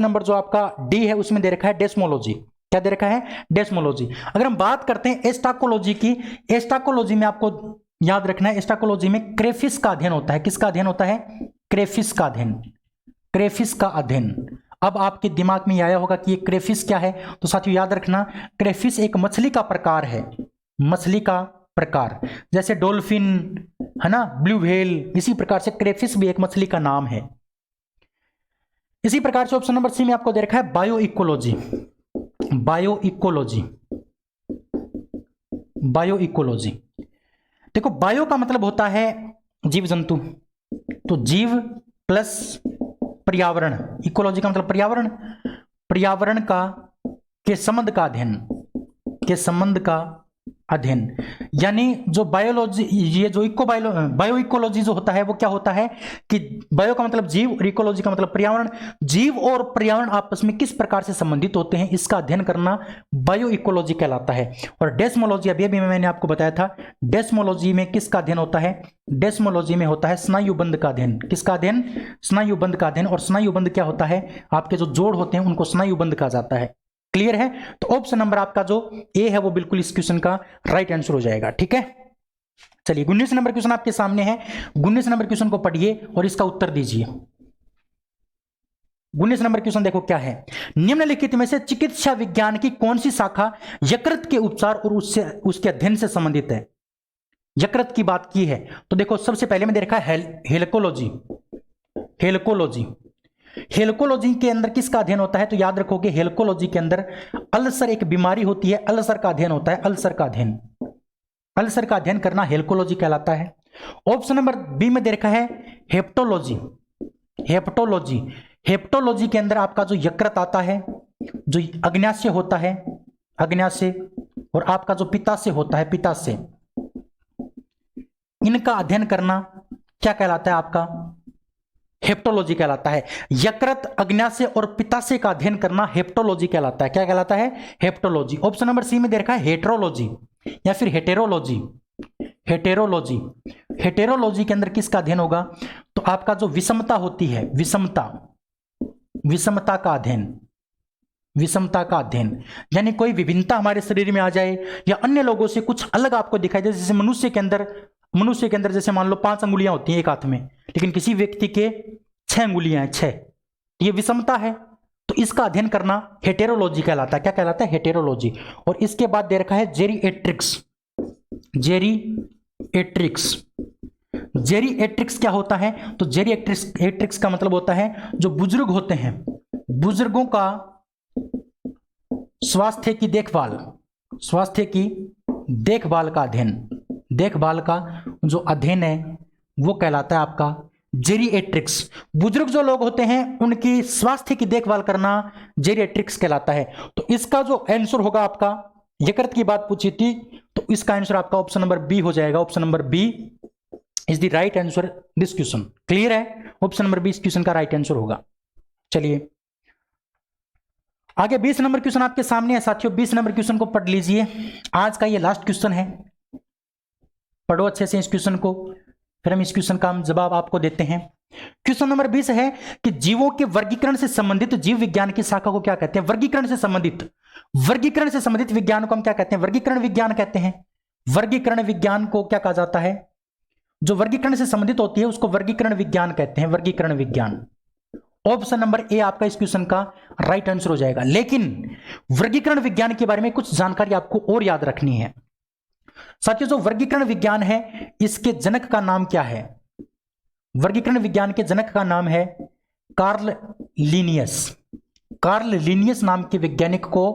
नंबर जो आपका डी है उसमें दे रखा है डेस्मोलॉजी। क्या दे रखा है? डेस्मोलॉजी। अगर हम बात करते हैं एस्टाकोलॉजी की, एस्टाकोलॉजी में आपको याद रखना है, एस्टाकोलॉजी में क्रेफिस का अध्ययन होता है। किसका अध्ययन होता है? क्रेफिस का अध्ययन। अब आपके दिमाग में आया होगा कि ये क्रेफिस क्या है, तो साथियों याद रखना, क्रेफिस एक मछली का प्रकार है, मछली का प्रकार, जैसे डॉल्फिन है ना, ब्लू व्हेल, इसी प्रकार से क्रेफिस भी एक मछली का नाम है। इसी प्रकार से ऑप्शन नंबर सी में आपको दे रखा है बायो इकोलॉजी। देखो बायो का मतलब होता है जीव जंतु, तो जीव प्लस पर्यावरण, इकोलॉजी का मतलब पर्यावरण का के संबंध का अध्ययन, यानी जो बायोलॉजी, ये जो बायो इकोलॉजी जो होता है वो क्या होता है कि बायो का मतलब जीव और इकोलॉजी का मतलब पर्यावरण, जीव और पर्यावरण आपस में किस प्रकार से संबंधित होते हैं, इसका अध्ययन करना बायो इकोलॉजी कहलाता है। और डेस्मोलॉजी अभी मैंने आपको बताया था, डेस्मोलॉजी में किसका अध्ययन होता है? डेस्मोलॉजी में होता है स्नायुबंध का अध्ययन। किसका अध्ययन? स्नायुबंध का अध्ययन। और स्नायुबंध क्या होता है? आपके जो जोड़ होते हैं उनको स्नायुबंध कहा जाता है। क्लियर है? तो ऑप्शन नंबर आपका जो ए है वो बिल्कुल इस क्वेश्चन का राइट आंसर हो जाएगा। ठीक है, चलिए 19 नंबर क्वेश्चन आपके सामने है। 19 नंबर क्वेश्चन को पढ़िए और इसका उत्तर दीजिए। 19 नंबर क्वेश्चन देखो क्या है, निम्नलिखित में से चिकित्सा विज्ञान की कौन सी शाखा यकृत के उपचार और उसके अध्ययन से संबंधित है? यकृत की बात की है तो देखो सबसे पहले में दे रखा है हेलकोलॉजी के अंदर किसका अध्ययन होता है? तो याद रखोगे हेलकोलॉजी के अंदर अल्सर एक बीमारी होती है, अल्सर का अध्ययन होता है। अल्सर का अध्ययन करना हेलकोलॉजी कहलाता है। ऑप्शन नंबर बी में दे रखा है हेप्टोलॉजी के अंदर आपका जो यकृत आता है, जो अग्न्याशय होता है, अग्न्याशय, और आपका जो पित्ताशय होता है, पित्ताशय, इनका अध्ययन करना क्या कहलाता है? आपका हेप्टोलॉजी कहलाता है। यकृत, अग्न्याशय और पित्ताशय का अध्ययन करना हेप्टोलॉजी कहलाता है। क्या कहलाता है? हेप्टोलॉजी। ऑप्शन नंबर सी में दे रखा है हेटेरोलॉजी या फिर हेटेरोलॉजी। हेटेरोलॉजी के अंदर किसका अध्ययन होगा? तो आपका जो विषमता होती है, विषमता का अध्ययन, यानी कोई विभिन्नता हमारे शरीर में आ जाए या अन्य लोगों से कुछ अलग आपको दिखाई दे। जैसे मनुष्य के अंदर जैसे मान लो 5 अंगुलियां होती हैं एक हाथ में, लेकिन किसी व्यक्ति के 6 अंगुलियां हैं, 6, ये विषमता है। तो इसका अध्ययन करना हेटेरोलॉजी कहलाता है। क्या कहलाता है? हेटेरोलॉजी। और इसके बाद दे रखा है जेरिएट्रिक्स क्या होता है? तो जेरिएट्रिक्स का मतलब होता है जो बुजुर्ग होते हैं, बुजुर्गों का स्वास्थ्य की देखभाल, स्वास्थ्य की देखभाल का अध्ययन, देखभाल का जो अध्ययन है वो कहलाता है आपका जेरिएट्रिक्स। बुजुर्ग जो लोग होते हैं उनकी स्वास्थ्य की देखभाल करना जेरिएट्रिक्स कहलाता है। तो इसका जो आंसर होगा आपका, यकृत की बात पूछी थी तो इसका आंसर आपका ऑप्शन नंबर बी हो जाएगा। Option number B is the right answer this question. Clear है? ऑप्शन नंबर बी इस क्वेश्चन का राइट आंसर होगा। चलिए आगे 20 नंबर क्वेश्चन आपके सामने है साथियों। 20 नंबर क्वेश्चन को पढ़ लीजिए, आज का ये लास्ट क्वेश्चन है। पढ़ो अच्छे से इस क्वेश्चन को, फिर हम इस क्वेश्चन का हम जवाब आपको देते हैं। क्वेश्चन नंबर 20 है कि जीवों के वर्गीकरण से संबंधित जीव विज्ञान की शाखा को क्या कहते हैं? वर्गीकरण से संबंधित, वर्गीकरण से संबंधित विज्ञान को हम क्या कहते हैं? वर्गीकरण विज्ञान कहते हैं। वर्गीकरण विज्ञान को क्या कहा जाता है? जो वर्गीकरण से संबंधित होती है उसको वर्गीकरण विज्ञान कहते हैं, वर्गीकरण विज्ञान। ऑप्शन नंबर ए आपका इस क्वेश्चन का राइट आंसर हो जाएगा। लेकिन वर्गीकरण विज्ञान के बारे में कुछ जानकारी आपको और याद रखनी है साथियों। जो वर्गीकरण विज्ञान है इसके जनक का नाम क्या है? वर्गीकरण विज्ञान के जनक का नाम है कार्ल लिनियस। कार्ल लिनियस नाम के वैज्ञानिक को,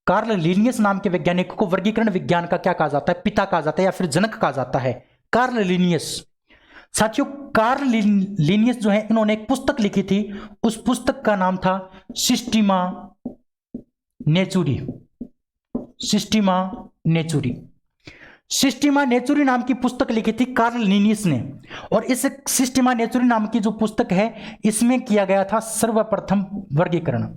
कार्ल लिनियस नाम के वैज्ञानिक को वर्गीकरण विज्ञान का क्या कहा जाता है? पिता कहा जाता है या फिर जनक कहा जाता है, कार्ल लिनियस। साथियों कार्ल लिनियस जो है इन्होंने एक पुस्तक लिखी थी, उस पुस्तक का नाम था सिस्टीमा नेचुरी। सिस्टीमा नेचुरी, सिस्टीमा नेचुरी नाम की पुस्तक लिखी थी कार्ल लिनियस ने। और इस सिस्टीमा नेचुरी नाम की जो पुस्तक है इसमें किया गया था सर्वप्रथम वर्गीकरण।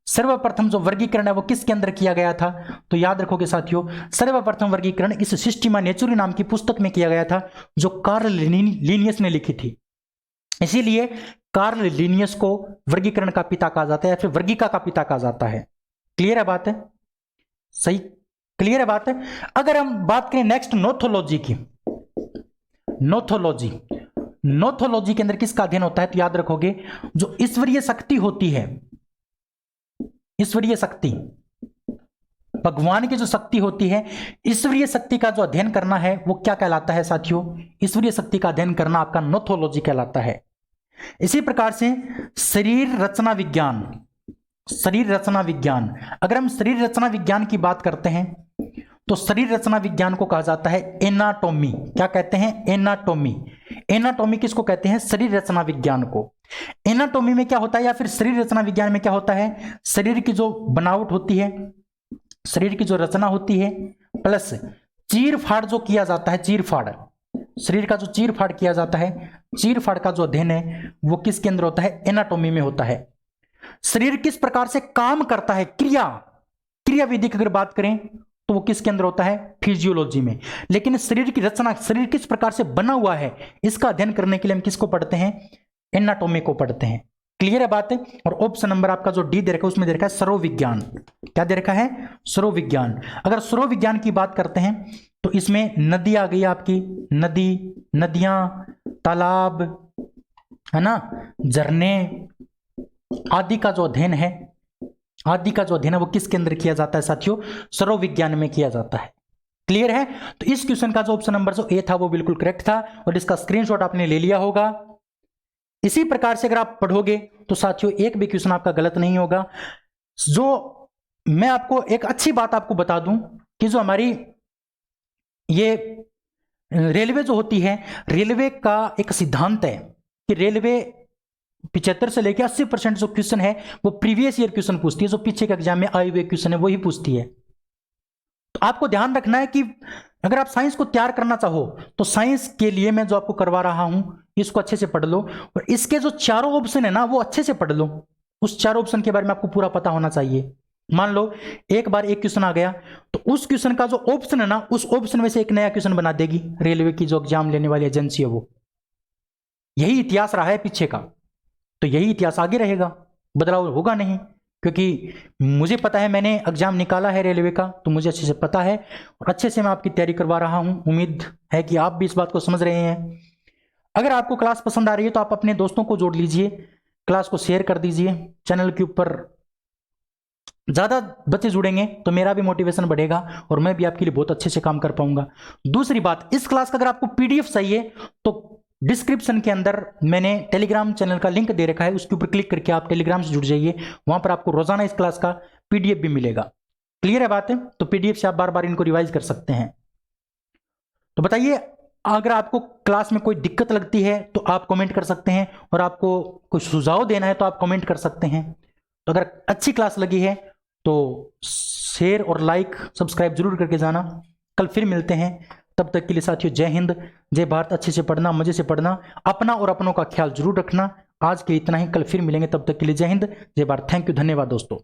सर्वप्रथम जो वर्गीकरण है वो किसके अंदर किया गया था? तो याद रखोगे साथियों, सर्वप्रथम वर्गीकरण इस सिस्टीमा नेचुरी नाम की पुस्तक में किया गया था जो कार्ल लिनियस ने लिखी थी। इसीलिए कार्ल लिनियस को वर्गीकरण का पिता कहा जाता है या फिर वर्गीका का पिता कहा जाता है। क्लियर है बात है? सही क्लियर है बात है। अगर हम बात करें नेक्स्ट नोथोलॉजी की, नोथोलॉजी, नोथोलॉजी के अंदर किसका अध्ययन होता है? तो याद रखोगे जो ईश्वरीय शक्ति होती है, ईश्वरीय शक्ति, भगवान की जो शक्ति होती है, ईश्वरीय शक्ति का जो अध्ययन करना है वो क्या कहलाता है साथियों? ईश्वरीय शक्ति का अध्ययन करना आपका नोथोलॉजी कहलाता है। इसी प्रकार से शरीर रचना विज्ञान, शरीर रचना विज्ञान, अगर हम शरीर रचना विज्ञान की बात करते हैं तो शरीर रचना विज्ञान को कहा जाता है एनाटॉमी। क्या कहते हैं? एनाटॉमी। एनाटॉमी किसको कहते हैं? शरीर रचना विज्ञान को। एनाटॉमी में क्या होता है या फिर शरीर रचना विज्ञान में क्या होता है? शरीर की जो बनावट होती है, शरीर की जो रचना होती है, प्लस चीर फाड़ जो किया जाता है, चीर फाड़, शरीर का जो चीर फाड़ किया जाता है, चीर फाड़ का जो अध्ययन है वो किसके अंदर होता है? एनाटॉमी में होता है। शरीर किस प्रकार से काम करता है, क्रिया, क्रियाविधि की अगर बात करें तो वो किसके अंदर होता है? फिजियोलॉजी में। लेकिन शरीर की रचना, शरीर किस प्रकार से बना हुआ है, इसका अध्ययन करने के लिए हम किसको पढ़ते हैं? एनाटॉमी को पढ़ते हैं। क्लियर है बात है? और ऑप्शन नंबर आपका जो डी दे रखा है उसमें दे रखा है सरोविज्ञान। क्या दे रखा है? सरोविज्ञान। अगर सरोविज्ञान की बात करते हैं तो इसमें नदी आ गई आपकी, नदी, नदियां, तालाब, है ना, झरने आदि का जो अध्ययन है, आदि का जो अध्ययन है वो किसके अंदर किया जाता है साथियों? सरोविज्ञान में किया जाता है। क्लियर है? तो इस क्वेश्चन का जो ऑप्शन नंबर जो ए था वो बिल्कुल करेक्ट था और इसका स्क्रीनशॉट आपने ले लिया होगा। इसी प्रकार से अगर आप पढ़ोगे तो साथियों एक भी क्वेश्चन आपका गलत नहीं होगा। जो मैं आपको एक अच्छी बात आपको बता दूं कि जो हमारी ये रेलवे जो होती है, रेलवे का एक सिद्धांत है कि रेलवे 75 से लेकर 80% जो क्वेश्चन है वो प्रीवियस ईयर क्वेश्चन पूछती है, जो पीछे के एग्जाम में आए हुए क्वेश्चन है वही पूछती है। तो आपको ध्यान रखना है कि अगर आप साइंस को तैयार करना चाहो तो साइंस के लिए मैं जो आपको करवा रहा हूं इसको अच्छे से पढ़ लो और इसके जो चारों ऑप्शन है ना वो अच्छे से पढ़ लो। उस चारों ऑप्शन के बारे में आपको पूरा पता होना चाहिए। मान लो एक बार एक क्वेश्चन आ गया तो उस क्वेश्चन का जो ऑप्शन है ना उस ऑप्शन में से एक नया क्वेश्चन बना देगी रेलवे की जो एग्जाम लेने वाली एजेंसी है वो। यही इतिहास रहा है पीछे का, तो यही इतिहास आगे रहेगा, बदलाव होगा नहीं। क्योंकि मुझे पता है, मैंने एग्जाम निकाला है रेलवे का तो मुझे अच्छे से पता है और अच्छे से मैं आपकी तैयारी करवा रहा हूं। उम्मीद है कि आप भी इस बात को समझ रहे हैं। अगर आपको क्लास पसंद आ रही है तो आप अपने दोस्तों को जोड़ लीजिए, क्लास को शेयर कर दीजिए। चैनल के ऊपर ज्यादा बच्चे जुड़ेंगे तो मेरा भी मोटिवेशन बढ़ेगा और मैं भी आपके लिए बहुत अच्छे से काम कर पाऊंगा। दूसरी बात, इस क्लास का अगर आपको पीडीएफ चाहिए तो डिस्क्रिप्शन के अंदर मैंने टेलीग्राम चैनल का लिंक दे रखा है, उसके ऊपर क्लिक करके आप टेलीग्राम से जुड़ जाइए। वहां पर आपको रोजाना इस क्लास का पीडीएफ भी मिलेगा। क्लियर है बात है? तो पीडीएफ से आप बार बार इनको रिवाइज कर सकते हैं। तो बताइए, अगर आपको क्लास में कोई दिक्कत लगती है तो आप कमेंट कर सकते हैं, और आपको कोई सुझाव देना है तो आप कमेंट कर सकते हैं। तो अगर अच्छी क्लास लगी है तो शेयर और लाइक सब्सक्राइब जरूर करके जाना। कल फिर मिलते हैं, तब तक के लिए साथियों जय हिंद, जय भारत। अच्छे से पढ़ना, मजे से पढ़ना, अपना और अपनों का ख्याल जरूर रखना। आज के इतना ही, कल फिर मिलेंगे, तब तक के लिए जय हिंद, जय भारत। थैंक यू, धन्यवाद दोस्तों।